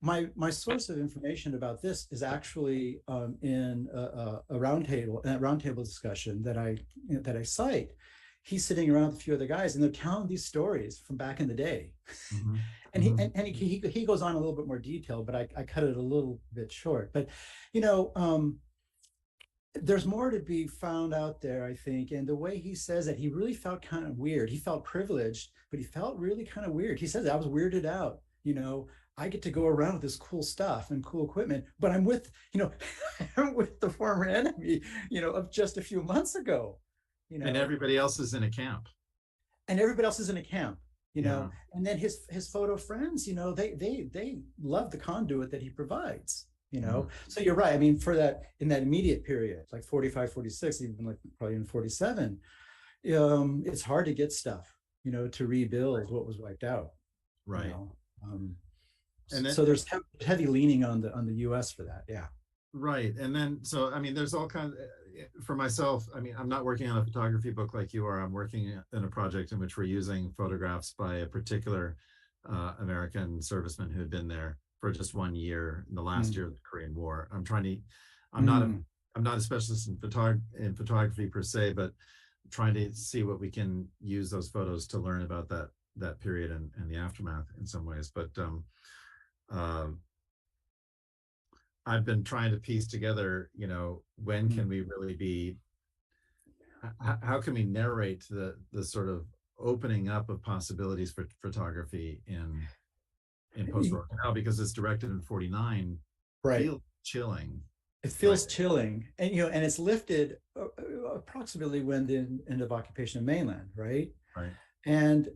Speaker 2: my source of information about this is actually in a roundtable discussion that I cite. he's sitting around with a few other guys, and they're telling these stories from back in the day.
Speaker 3: Mhm.
Speaker 2: And
Speaker 3: Mhm.
Speaker 2: he goes on a little bit more detail, but I cut it a little bit short. But there's more to be found out there, I think. And the way he says that, he really felt kind of weird. He felt privileged, but he felt really kind of weird. He says, I was weirded out. I get to go around with this cool stuff and cool equipment, but I'm with, I'm with the former enemy, of just a few months ago,
Speaker 3: And everybody else is in a camp.
Speaker 2: and everybody else is in a camp,
Speaker 3: Yeah.
Speaker 2: and then his photo friends, they love the conduit that he provides. So you're right. I mean, for that, in that immediate period, like 45, 46, even like probably in 47, it's hard to get stuff, to rebuild what was wiped out.
Speaker 3: Right.
Speaker 2: And then, so there's heavy leaning on the US for that. Yeah.
Speaker 3: Right. And then, so, I mean, there's all kinds, for myself, I mean, I'm not working on a photography book like you are. I'm working in a project in which we're using photographs by a particular American serviceman who had been there for just 1 year in the last year of the Korean War. I'm not a specialist in photography per se, but trying to see what we can use those photos to learn about that period and the aftermath in some ways. But I've been trying to piece together, when can we really be, how can we narrate the sort of opening up of possibilities for photography in Postwar Okinawa, because it's directed in 49,
Speaker 2: right?
Speaker 3: Feels chilling.
Speaker 2: It feels chilling, and and it's lifted approximately when the end of occupation of mainland, right?
Speaker 3: Right.
Speaker 2: And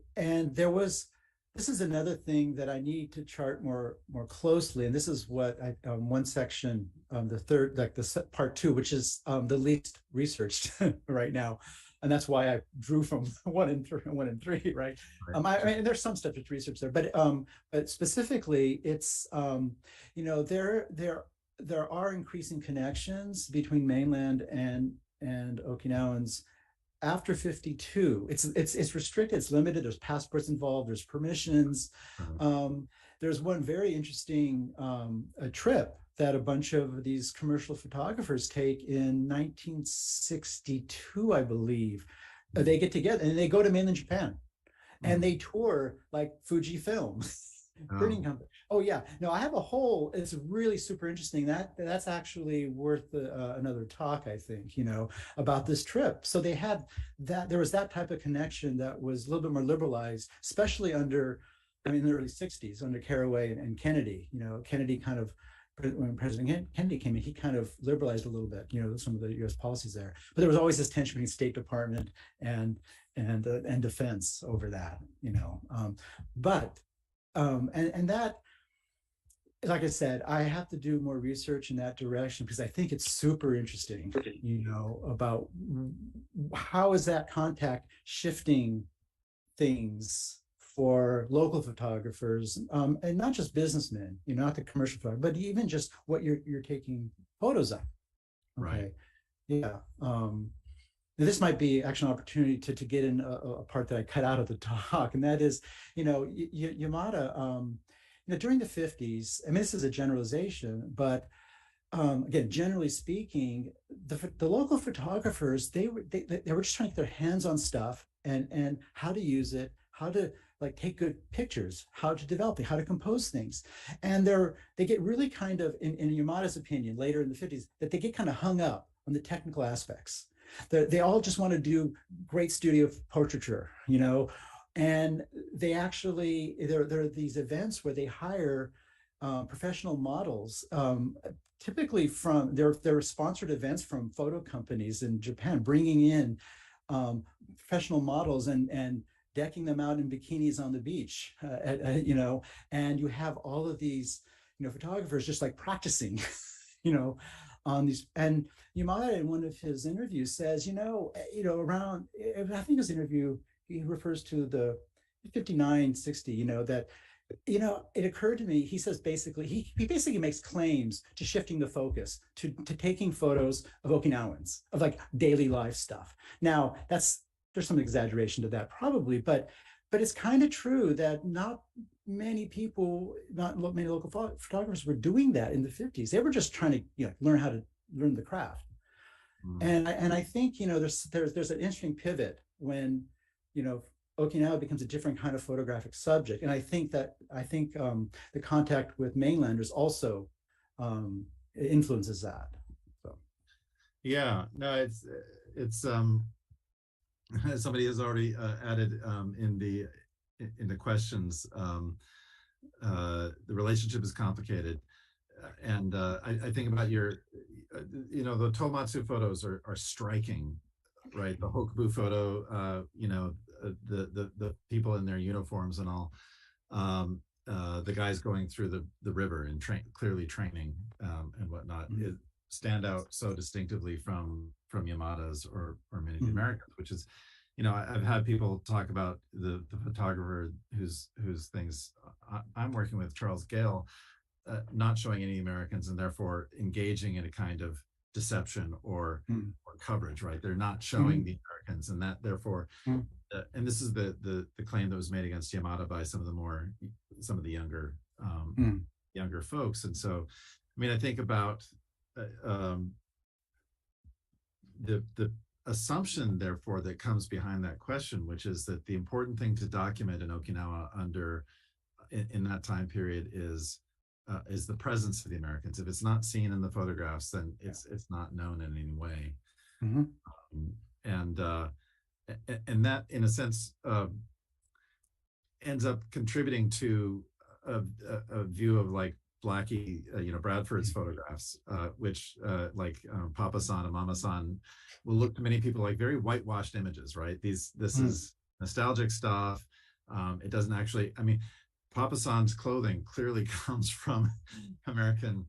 Speaker 2: there was, this is another thing that I need to chart more closely, and this is what one section, the third, like the part 2, which is the least researched right now, and that's why I drew from 1 and 3, right? I mean, there's some stuff that's research there, but specifically, it's there are increasing connections between mainland and Okinawans after 52. It's restricted, it's limited. There's passports involved, there's permissions. There's one very interesting a trip that a bunch of these commercial photographers take in 1962, I believe. They get together and they go to mainland Japan, and they tour like Fuji Film, printing company. Oh yeah, no, I have a whole. It's really super interesting. That's actually worth another talk, I think. About this trip. So they had that. There was that type of connection that was a little bit more liberalized, especially under, in the early '60s under Carraway and Kennedy. Kennedy kind of, when President Kennedy came in, he kind of liberalized a little bit. Some of the U.S. policies there. But there was always this tension between State Department and defense over that. And that, like I said, I have to do more research in that direction, because I think it's super interesting, about how is that contact shifting things for local photographers, and not just businessmen, not the commercial photographer, but even just what you're taking photos of. Okay.
Speaker 3: Right.
Speaker 2: Yeah. This might be actually an opportunity to get in a part that I cut out of the talk, and that is, Yamada, during the 50s, I mean, this is a generalization, but again, generally speaking, the local photographers, they were just trying to get their hands on stuff and how to use it, how to take good pictures, how to develop it, how to compose things. And they get really kind of, in Yamada's opinion, later in the 50s, that they get kind of hung up on the technical aspects. They all just want to do great studio portraiture, and they actually, there are these events where they hire professional models, typically from, they're sponsored events from photo companies in Japan, bringing in professional models and decking them out in bikinis on the beach, and you have all of these, photographers just practicing, on these. And Yamada, in one of his interviews, says, around, I think his interview, he refers to the 59, 60, that, it occurred to me, he says, basically, he basically makes claims to shifting the focus to taking photos of Okinawans, of daily life stuff. Now, there's some exaggeration to that probably, but it's kind of true that not many local photographers were doing that in the 50s. They were just trying to learn how to learn the craft. And I think there's an interesting pivot when, you know, Okinawa becomes a different kind of photographic subject. And I think the contact with mainlanders also influences that. So
Speaker 3: Yeah, no, it's somebody has already added in the questions. The relationship is complicated, and I think about your, the Tomatsu photos are striking, right? The Hokubu photo, the people in their uniforms and all, the guys going through the river and clearly training and whatnot,
Speaker 2: mm-hmm.
Speaker 3: Stand out so distinctively from Yamada's or many of the
Speaker 2: Mm-hmm.
Speaker 3: Americans, which is, I've had people talk about the photographer whose things I'm working with, Charles Gale, not showing any Americans and therefore engaging in a kind of deception or coverage, right? They're not showing the Americans, and that therefore, and this is the claim that was made against Yamada by some of the younger folks. And so, I mean, I think about the assumption, therefore, that comes behind that question, which is that the important thing to document in Okinawa in that time period is the presence of the Americans. If it's not seen in the photographs, then it's not known in any way. And that, in a sense, ends up contributing to a view of like Blackie, Bradford's photographs, which Papa-san and Mama-san will look to many people like very whitewashed images, right? This is nostalgic stuff. It doesn't actually, I mean, Papa-san's clothing clearly comes from American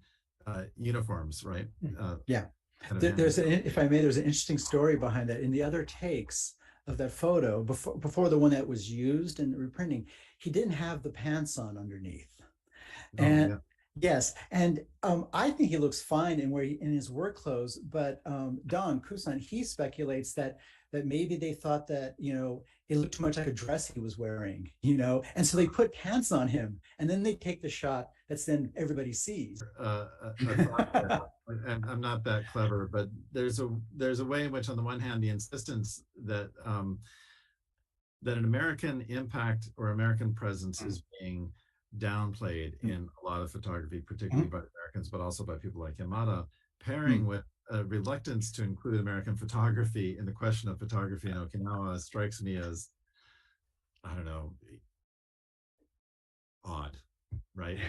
Speaker 3: uniforms, right?
Speaker 2: If I may, there's an interesting story behind that. In the other takes of that photo, before the one that was used in the reprinting, he didn't have the pants on underneath. Yes, and I think he looks fine in his work clothes, but Don Kusan, he speculates that maybe they thought that, it looked too much like a dress he was wearing, and so they put pants on him, and then they take the shot that's then everybody sees.
Speaker 3: And I'm not that clever, but there's a way in which, on the one hand, the insistence that an American impact or American presence is being downplayed in a lot of photography, particularly by Americans, but also by people like Yamada, pairing with a reluctance to include American photography in the question of photography in Okinawa, strikes me as, I don't know, odd, right?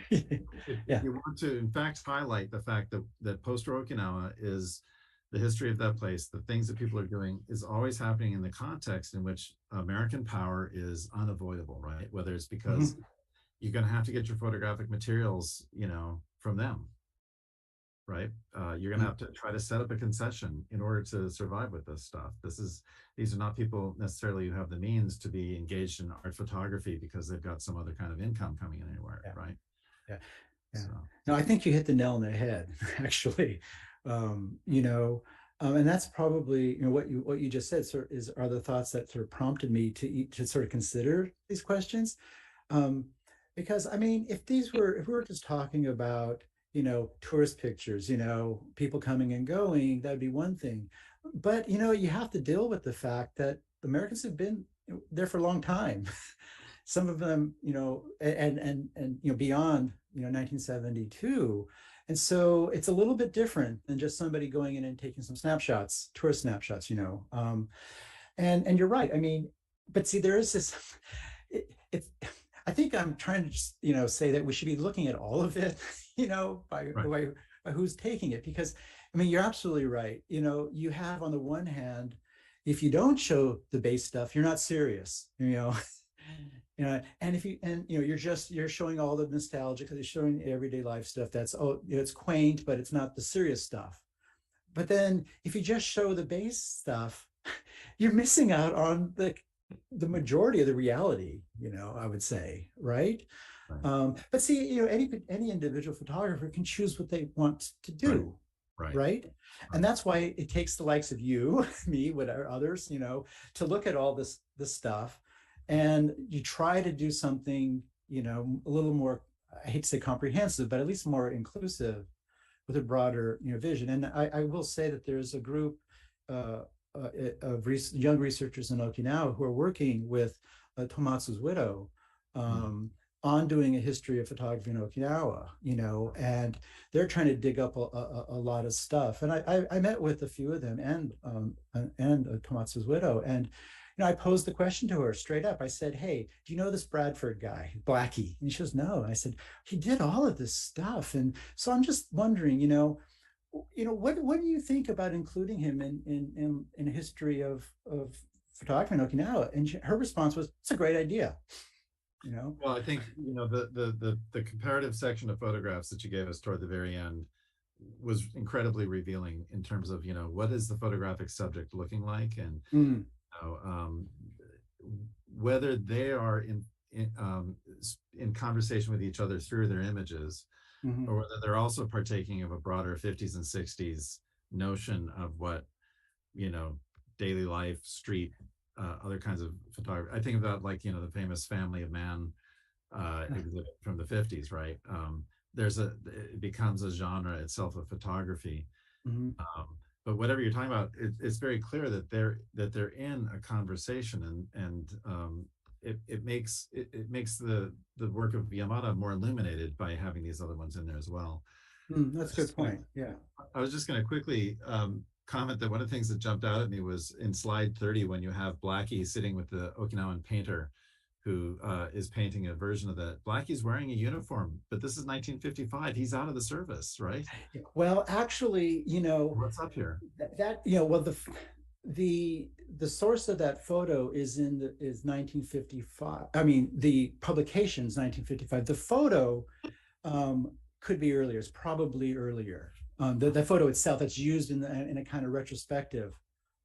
Speaker 3: If you want to, in fact, highlight the fact that Postwar Okinawa is the history of that place, the things that people are doing is always happening in the context in which American power is unavoidable, right? Whether it's because you're going to have to get your photographic materials, from them, right? You're going to have to try to set up a concession in order to survive with this stuff. These are not people necessarily who have the means to be engaged in art photography because they've got some other kind of income coming in anywhere, right?
Speaker 2: So. No, I think you hit the nail on the head, actually. And that's probably, what you just said are the thoughts that sort of prompted me to sort of consider these questions. Because I mean, if we were just talking about, tourist pictures, people coming and going, that'd be one thing. But, you have to deal with the fact that Americans have been there for a long time. Some of them, and beyond, 1972. And so it's a little bit different than just somebody going in and taking some snapshots, tourist snapshots, and you're right. I mean, but see, there is this, I think I'm trying to just, say that we should be looking at all of it, by who's taking it, because I mean, you're absolutely right. You have, on the one hand, if you don't show the base stuff, you're not serious, and if you're showing all the nostalgia because you're showing everyday life stuff that's, it's quaint, but it's not the serious stuff. But then if you just show the base stuff, you're missing out on the majority of the reality, I would say, right? But see, any individual photographer can choose what they want to do, right? And that's why it takes the likes of you, me, whatever, others, to look at all this stuff, and you try to do something, a little more, I hate to say comprehensive, but at least more inclusive with a broader, vision. And I will say that there's a group young researchers in Okinawa who are working with Tomatsu's widow on doing a history of photography in Okinawa, and they're trying to dig up a lot of stuff. And I met with a few of them and Tomatsu's widow, and I posed the question to her straight up. I said, "Hey, do you know this Bradford guy, Blackie?" And she goes, "No." And I said, "He did all of this stuff." And so I'm just wondering, what do you think about including him in a history of photography in Okinawa? And her response was, "It's a great idea."
Speaker 3: Well, I think the comparative section of photographs that you gave us toward the very end was incredibly revealing in terms of what is the photographic subject looking like, and whether they are in conversation with each other through their images, or whether they're also partaking of a broader 50s and 60s notion of what daily life, street, other kinds of photography. I think about the famous Family of Man exhibit from the 50s, right? It becomes a genre itself of photography. But whatever you're talking about, it's very clear that they're in a conversation, and it makes the work of Yamada more illuminated by having these other ones in there as well.
Speaker 2: That's a good point. Yeah.
Speaker 3: I was just going to quickly comment that one of the things that jumped out at me was in slide 30, when you have Blackie sitting with the Okinawan painter who is painting a version of that. Blackie's wearing a uniform, but this is 1955. He's out of the service, right?
Speaker 2: Well, actually,
Speaker 3: what's up here?
Speaker 2: The source of that photo is 1955. I mean, the publication is 1955. The photo could be earlier. It's probably earlier. The photo itself that's used in a kind of retrospective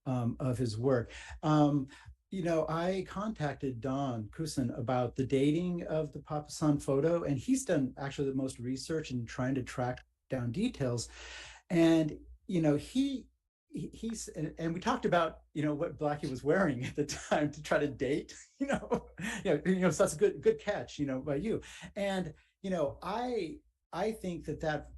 Speaker 2: of his work. I contacted Don Kusin about the dating of the Papasan photo, and he's done actually the most research in trying to track down details. And he's and we talked about what Blackie was wearing at the time to try to date. So that's a good catch by you. And I think that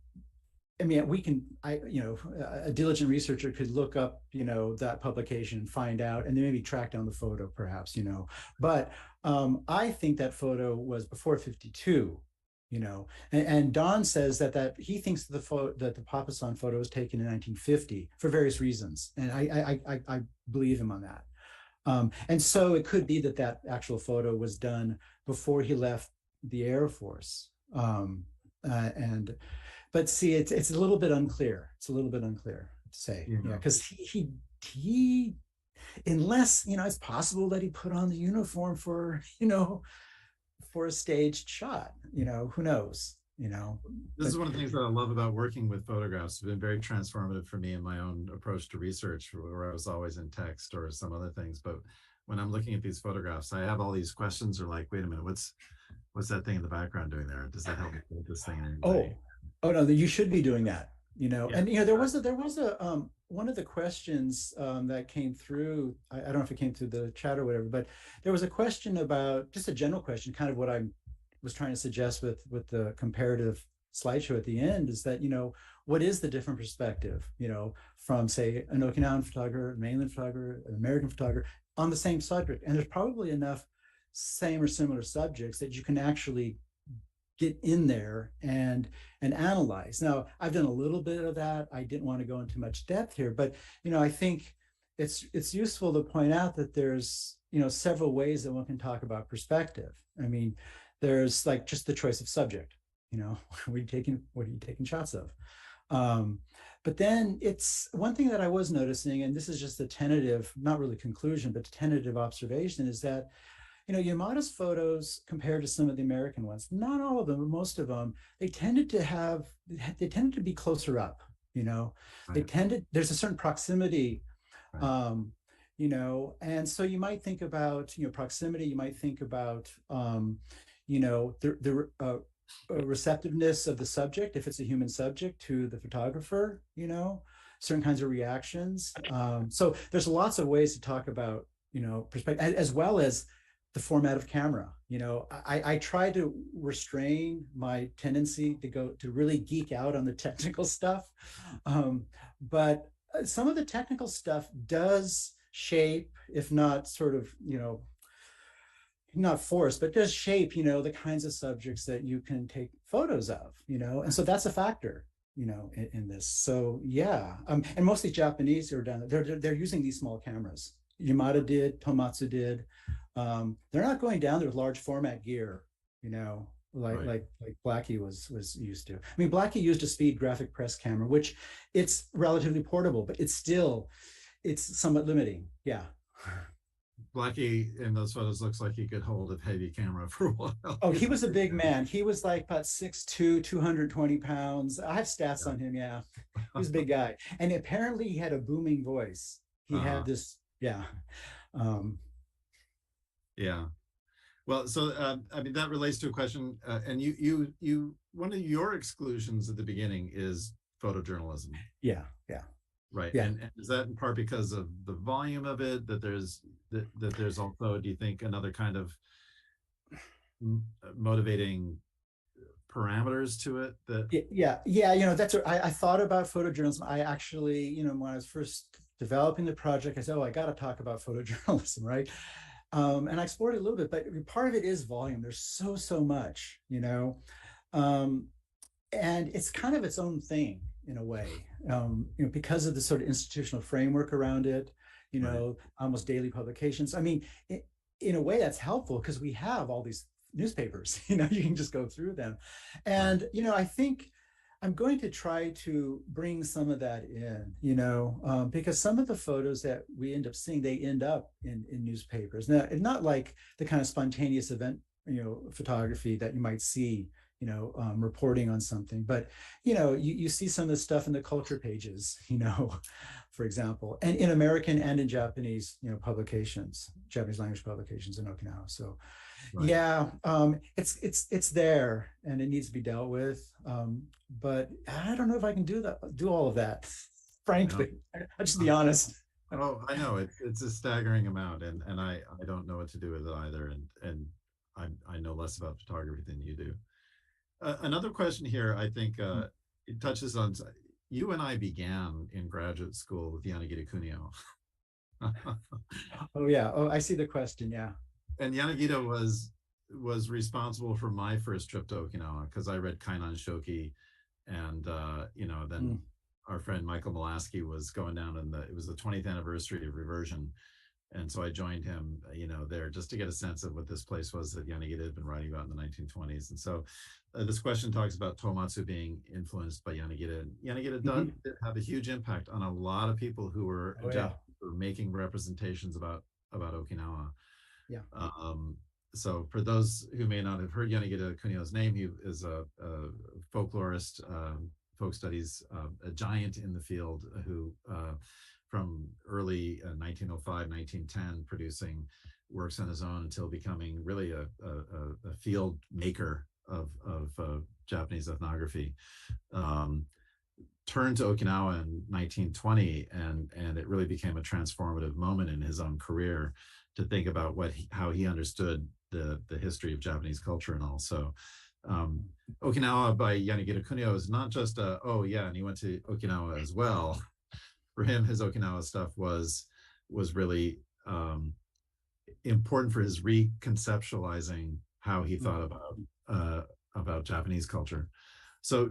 Speaker 2: I mean, a diligent researcher could look up, that publication and find out, and then maybe track down the photo, perhaps, But I think that photo was before 52, and Don says that he thinks that the Papasan photo was taken in 1950 for various reasons, and I believe him on that. And so it could be that actual photo was done before he left the Air Force, But see, it's a little bit unclear. It's a little bit unclear to say, because he, unless it's possible that he put on the uniform for a staged shot. Who knows?
Speaker 3: This is one of the things that I love about working with photographs. It's been very transformative for me in my own approach to research, where I was always in text or some other things. But when I'm looking at these photographs, I have all these questions. Or like, wait a minute, what's that thing in the background doing there? Does that help me with this thing in any way?
Speaker 2: Oh no, you should be doing that, And there was a one of the questions that came through. I don't know if it came through the chat or whatever, but there was a question about, just a general question, kind of what I was trying to suggest with the comparative slideshow at the end, is that what is the different perspective, from say an Okinawan photographer, a mainland photographer, an American photographer on the same subject, and there's probably enough same or similar subjects that you can actually get in there and analyze. Now, I've done a little bit of that. I didn't want to go into much depth here, but I think it's useful to point out that there's several ways that one can talk about perspective. I mean, there's like just the choice of subject. What are you taking shots of? But then it's one thing that I was noticing, and this is just a tentative, not really conclusion, but tentative observation, is that Yamada's photos, compared to some of the American ones, not all of them, but most of them, they tended to be closer up, Right. There's a certain proximity, right. And so you might think about, proximity, you might think about, the receptiveness of the subject, if it's a human subject, to the photographer, certain kinds of reactions. So there's lots of ways to talk about, perspective, as well as the format of camera. I try to restrain my tendency to really geek out on the technical stuff. But some of the technical stuff does shape, if not sort of, not force, but does shape, the kinds of subjects that you can take photos of, and so that's a factor, in this. So yeah, and mostly Japanese are done. They're using these small cameras. Yamada did, Tomatsu did. They're not going down there with large format gear, like Blackie was used to. I mean, Blackie used a speed graphic press camera, which it's relatively portable, but it's somewhat limiting. Yeah.
Speaker 3: Blackie in those photos looks like he could hold a heavy camera for a while.
Speaker 2: Oh, he was a big man. He was like about 6'2", 220 pounds. I have stats on him. Yeah, he was a big guy, and apparently he had a booming voice. He had this. Yeah.
Speaker 3: Yeah. Well, so I mean that relates to a question, and you one of your exclusions at the beginning is photojournalism.
Speaker 2: Yeah. Yeah.
Speaker 3: Right.
Speaker 2: Yeah.
Speaker 3: And is that in part because of the volume of it, that there's also, do you think, another kind of motivating parameters to it that
Speaker 2: that's what I thought about photojournalism. I actually, when I was first developing the project, I said, I got to talk about photojournalism, right? And I explored it a little bit, but part of it is volume. There's so much, and it's kind of its own thing in a way, because of the sort of institutional framework around it,
Speaker 3: Right.
Speaker 2: almost daily publications. I mean, in a way that's helpful because we have all these newspapers, you can just go through them. And, I think I'm going to try to bring some of that in, because some of the photos that we end up seeing, they end up in newspapers. Now, it's not like the kind of spontaneous event, photography that you might see, reporting on something, but, you see some of the stuff in the culture pages, for example, and in American and in Japanese, publications, Japanese language publications in Okinawa. So
Speaker 3: Right.
Speaker 2: yeah, it's there and it needs to be dealt with. But I don't know if I can do all of that, frankly. I'll just be honest.
Speaker 3: Oh, I know it's a staggering amount, and I don't know what to do with it either, and I know less about photography than you do. Another question here, I think it touches on, you and I began in graduate school with Yanagita Kunio.
Speaker 2: Oh yeah. Oh, I see the question. Yeah.
Speaker 3: And Yanagita was responsible for my first trip to Okinawa, because I read Kainan Shoki, and then our friend Michael Molaski was going down, and it was the 20th anniversary of Reversion, and so I joined him, there, just to get a sense of what this place was that Yanagita had been writing about in the 1920s. And so this question talks about Tomatsu being influenced by Yanagita. Yanagita did have a huge impact on a lot of people who were making representations about Okinawa.
Speaker 2: Yeah.
Speaker 3: So for those who may not have heard Yanagita Kunio's name, he is a folklorist, folk studies, a giant in the field, who from early 1905, 1910, producing works on his own until becoming really a field maker of Japanese ethnography. Turned to Okinawa in 1920, and it really became a transformative moment in his own career to think about how he understood the history of Japanese culture and all. So Okinawa by Yanagita Kunio is not just and he went to Okinawa as well. For him, his Okinawa stuff was really important for his reconceptualizing how he thought about Japanese culture. So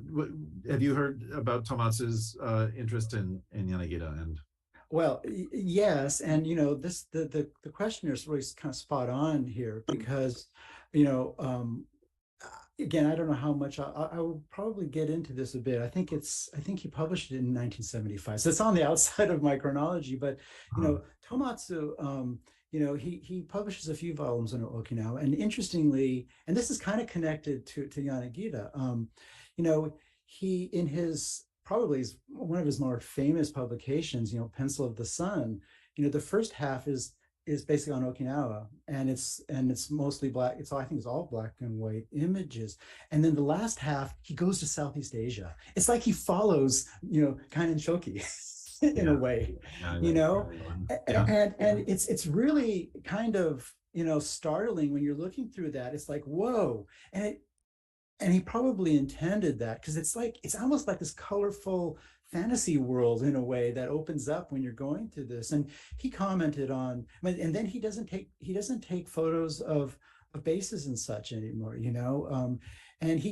Speaker 3: have you heard about Tomatsu's interest in Yanagita? And
Speaker 2: well, yes, and the questioner is really kind of spot on here, because again, I don't know how much I will probably get into this a bit. I think he published it in 1975, so it's on the outside of my chronology. But Tomatsu, he publishes a few volumes on Okinawa, and interestingly, and this is kind of connected to Yanagita. He, in his probably one of his more famous publications, Pencil of the Sun, the first half is basically on Okinawa, and it's mostly black. I think it's all black and white images. And then the last half, he goes to Southeast Asia. It's like he follows, Kainan Shoki in a way, and it's really kind of, startling when you're looking through that. It's like, whoa. And he probably intended that, because it's almost like this colorful fantasy world in a way that opens up when you're going through this. And he commented on, and then he doesn't take photos of bases and such anymore, and he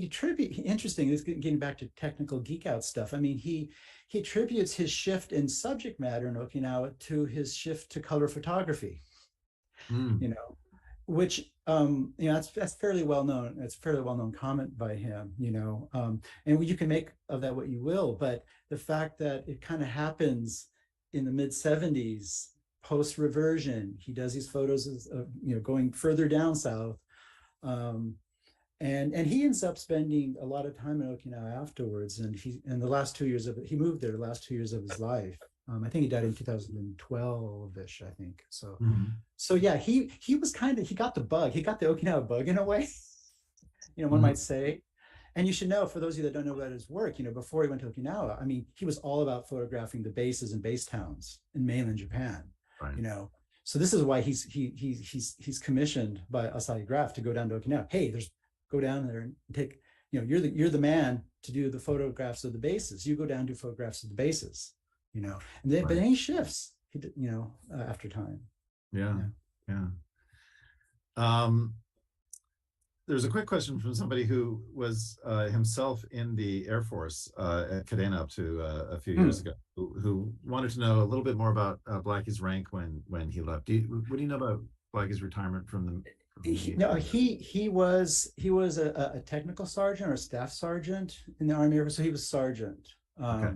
Speaker 2: interesting, this is getting back to technical geek out stuff. I mean, he attributes his shift in subject matter in Okinawa to his shift to color photography, which that's fairly well known. It's a fairly well known comment by him, and you can make of that what you will. But the fact that it kind of happens in the mid 70s, post reversion, he does these photos of going further down south, and he ends up spending a lot of time in Okinawa afterwards. And the last 2 years of it, he moved there the last 2 years of his life. I think he died in 2012-ish, I think. So, so yeah, he was he got the bug. He got the Okinawa bug in a way, one might say. And you should know, for those of you that don't know about his work, before he went to Okinawa, I mean, he was all about photographing the bases and base towns in mainland Japan,
Speaker 3: right.
Speaker 2: So this is why he's commissioned by Asahi Graph to go down to Okinawa. Hey, go down there and take, you're the man to do the photographs of the bases. You go down and do photographs of the bases. And then, right. But then he shifts, after time.
Speaker 3: Yeah. There's a quick question from somebody who was himself in the Air Force at Kadena up to a few years ago, who wanted to know a little bit more about Blackie's rank when he left. What do you know about Blackie's retirement from the?
Speaker 2: He was a technical sergeant or a staff sergeant in the Army Air Force, so he was sergeant.
Speaker 3: Okay.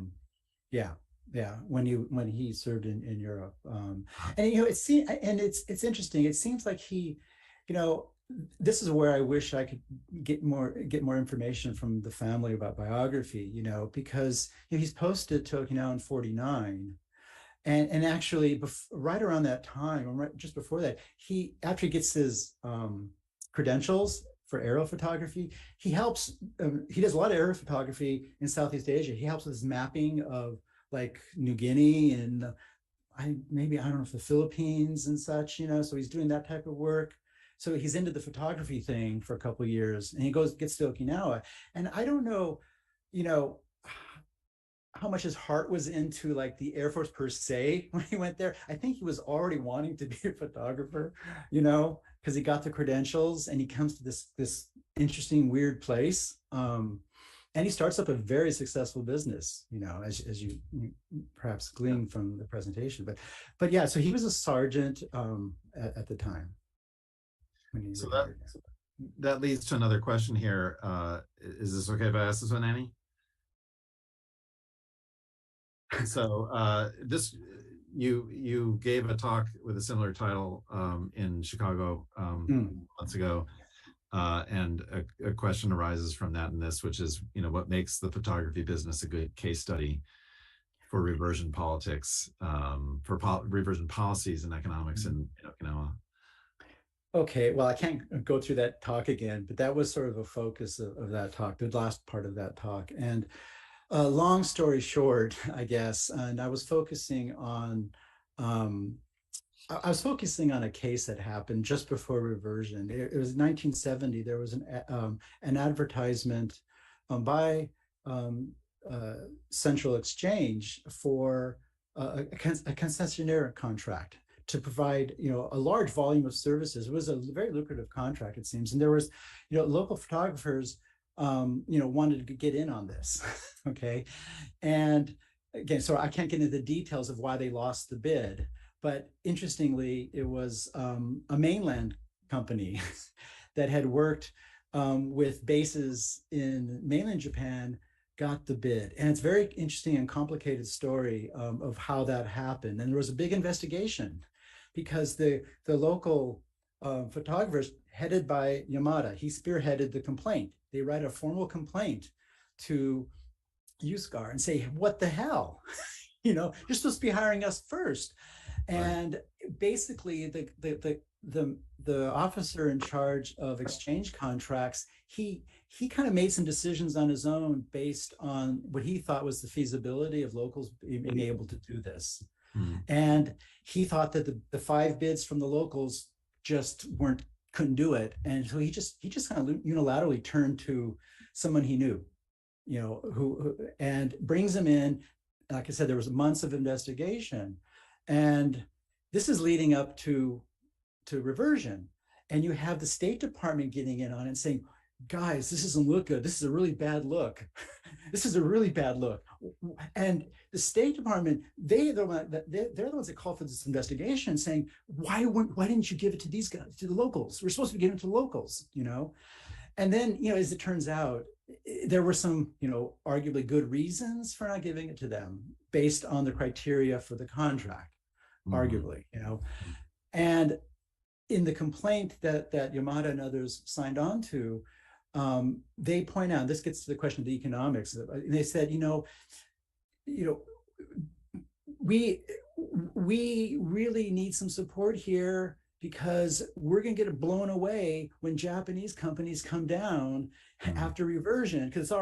Speaker 2: Yeah, when he served in Europe, and it's interesting. It seems like he, this is where I wish I could get more information from the family about biography. Because he's posted to Okinawa in '49, and actually right around that time, or just before that, after he gets his credentials for aerial photography, he helps. He does a lot of aerial photography in Southeast Asia. He helps with his mapping of like New Guinea and I don't know if the Philippines and such, so he's doing that type of work. So he's into the photography thing for a couple of years, and he gets to Okinawa, and I don't know, how much his heart was into like the Air Force per se when he went there. I think he was already wanting to be a photographer, because he got the credentials and he comes to this interesting, weird place. And he starts up a very successful business, as you perhaps glean from the presentation. But yeah, so he was a sergeant at the time.
Speaker 3: So that leads to another question here. Is this okay if I ask this one, Annie? So you gave a talk with a similar title in Chicago months ago. And a question arises from that in this, which is, what makes the photography business a good case study for reversion politics, reversion policies and economics in Okinawa?
Speaker 2: Okay, well, I can't go through that talk again, but that was sort of a focus of that talk, the last part of that talk. And long story short, I guess, and I was focusing on a case that happened just before reversion. It was 1970. There was an advertisement by Central Exchange for a concessionaire contract to provide, a large volume of services. It was a very lucrative contract, it seems, and there was, local photographers, wanted to get in on this. Okay, and again, so I can't get into the details of why they lost the bid. But interestingly, it was a mainland company that had worked with bases in mainland Japan got the bid. And it's a very interesting and complicated story of how that happened. And there was a big investigation because the local photographers headed by Yamada, he spearheaded the complaint. They write a formal complaint to USCAR and say, what the hell? You're supposed to be hiring us first. And basically, the officer in charge of exchange contracts, he kind of made some decisions on his own based on what he thought was the feasibility of locals being able to do this. And he thought that the 5 bids from the locals just couldn't do it. And so he just kind of unilaterally turned to someone he knew, who and brings him in, like I said, there was months of investigation, and this is leading up to reversion. And you have the State Department getting in on it and saying, guys, this doesn't look good. This is a really bad look. This is a really bad look. And the State Department, they're the ones that called for this investigation, saying, why didn't you give it to these guys, to the locals? We're supposed to be giving it to locals, you know? And then, you know, as it turns out, there were some, you know, arguably good reasons for not giving it to them based on the criteria for the contract, arguably, you know. And in the complaint that Yamada and others signed on to, they point out, this gets to the question of the economics. And they said, we really need some support here because we're going to get blown away when Japanese companies come down after reversion, because they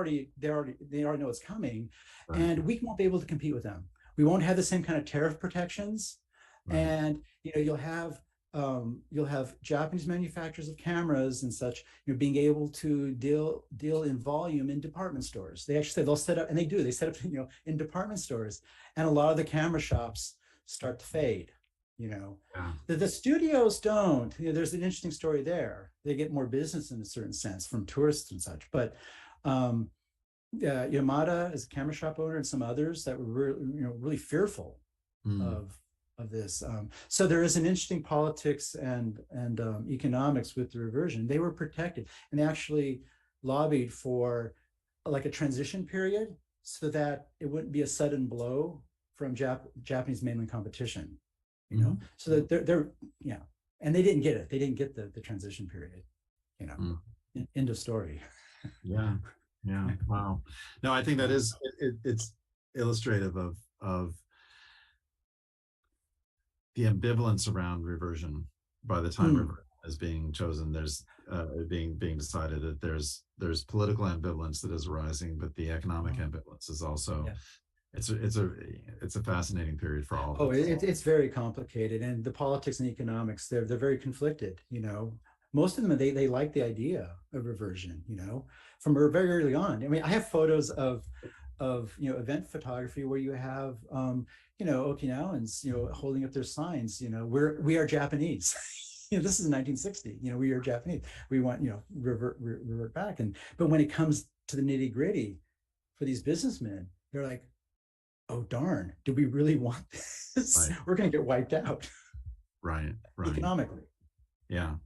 Speaker 2: already know it's coming, and we won't be able to compete with them. We won't have the same kind of tariff protections, and you'll have Japanese manufacturers of cameras and such, being able to deal in volume in department stores. They actually say they'll set up, and they set up, in department stores, and a lot of the camera shops start to fade. The studios don't. There's an interesting story there. They get more business in a certain sense from tourists and such, but Yamada is a camera shop owner, and some others that were really fearful of this. So there is an interesting politics and economics with the reversion. They were protected, and they actually lobbied for like a transition period so that it wouldn't be a sudden blow from Japanese mainland competition. So that they're and they didn't get it. They didn't get the transition period. End of story.
Speaker 3: Yeah. Wow. No, I think that is it's illustrative of the ambivalence around reversion. By the time reversion is being chosen, there's being decided that there's political ambivalence that is arising, but the economic ambivalence is also. It's a fascinating period for all of us.
Speaker 2: It's very complicated, and the politics and economics, they're very conflicted. Most of them, they like the idea of reversion, from very early on. I mean, I have photos of event photography where you have Okinawans holding up their signs, we are Japanese. This is 1960, we are Japanese. We want revert back. But when it comes to the nitty-gritty for these businessmen, they're like, oh darn, do we really want this? Right. We're going to get wiped out.
Speaker 3: Right.
Speaker 2: Economically.
Speaker 3: Yeah.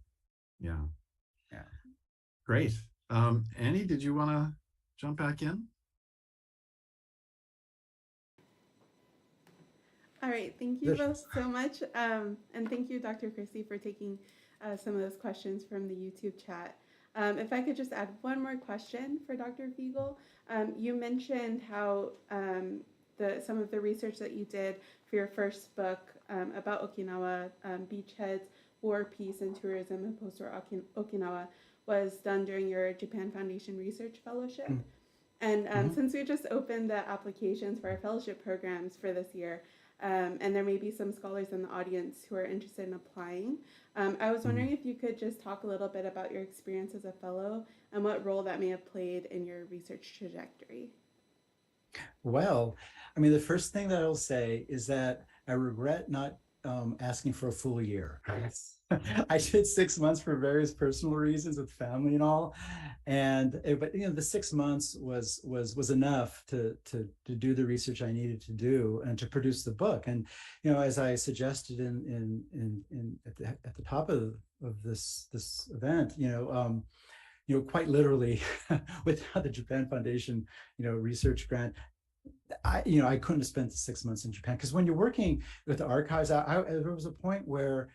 Speaker 3: Great. Annie, did you want to jump back in?
Speaker 1: All right, thank you both so much. And thank you, Dr. Christy, for taking some of those questions from the YouTube chat. If I could just add one more question for Dr. Figal. You mentioned how some of the research that you did for your first book about Okinawa, Beachheads, War, Peace, and Tourism in Postwar Okinawa was done during your Japan Foundation Research Fellowship. And since we just opened the applications for our fellowship programs for this year, and there may be some scholars in the audience who are interested in applying, I was wondering if you could just talk a little bit about your experience as a fellow and what role that may have played in your research trajectory.
Speaker 2: Well, I mean, the first thing that I'll say is that I regret not asking for a full year. I did 6 months for various personal reasons with family and all, but the 6 months was enough to do the research I needed to do and to produce the book. And as I suggested at the top of this event, quite literally, without the Japan Foundation research grant, I couldn't have spent 6 months in Japan, because when you're working with the archives, there was a point where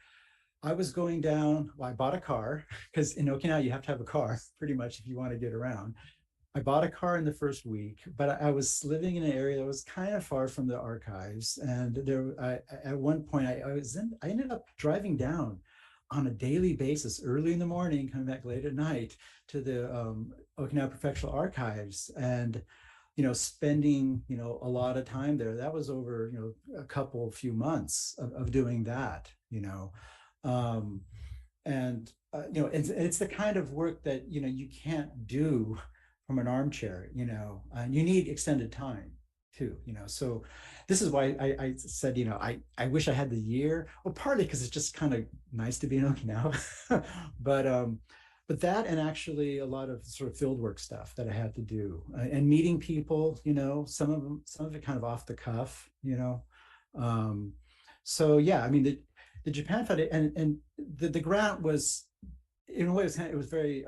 Speaker 2: I was going down. Well, I bought a car, because in Okinawa you have to have a car pretty much if you want to get around. I bought a car in the first week, but I was living in an area that was kind of far from the archives, and at one point I ended up driving down on a daily basis, early in the morning, coming back late at night, to the Okinawa Prefectural Archives, and spending a lot of time there. That was over a few months of doing that. It's the kind of work that you can't do from an armchair. And you need extended time too, so this is why I said, I wish I had the year, well, partly because it's just kind of nice to be in Okinawa, but that, and actually a lot of sort of fieldwork stuff that I had to do, and meeting people, some of it kind of off the cuff, so yeah, I mean, the Japan Foundation, and the grant was, in a way, it was very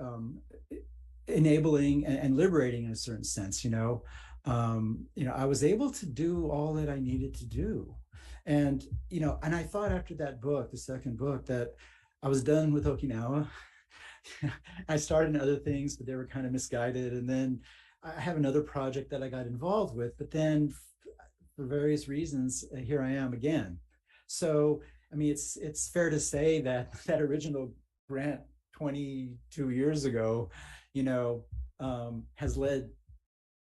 Speaker 2: enabling and liberating in a certain sense, I was able to do all that I needed to do. And, and I thought after that book, the second book, that I was done with Okinawa. I started in other things, but they were kind of misguided. And then I have another project that I got involved with, but then for various reasons, here I am again. So, I mean, it's fair to say that that original grant 22 years ago, has led,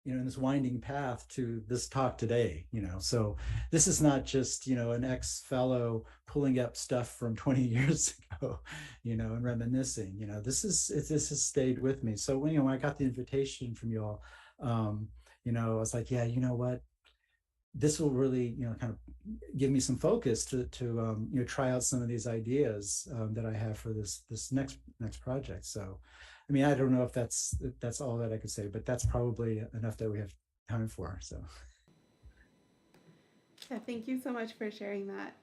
Speaker 2: in this winding path to this talk today, so this is not just, an ex-fellow pulling up stuff from 20 years ago, and reminiscing, this has stayed with me. So when I got the invitation from you all, I was like, yeah, you know what, this will really, kind of give me some focus to try out some of these ideas that I have for this next project. So, I mean, I don't know if that's all that I could say, but that's probably enough that we have time for. So,
Speaker 1: yeah, thank you so much for sharing that.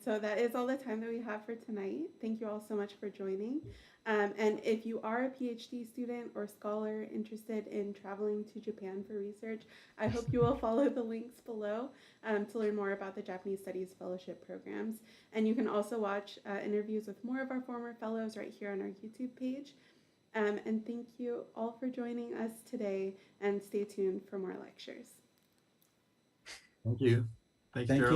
Speaker 1: So that is all the time that we have for tonight. Thank you all so much for joining. And if you are a PhD student or scholar interested in traveling to Japan for research, I hope you will follow the links below to learn more about the Japanese Studies Fellowship programs. And you can also watch interviews with more of our former fellows right here on our YouTube page. And thank you all for joining us today, and stay tuned for more lectures.
Speaker 3: Thank you.
Speaker 2: Thank you,
Speaker 3: Gerald.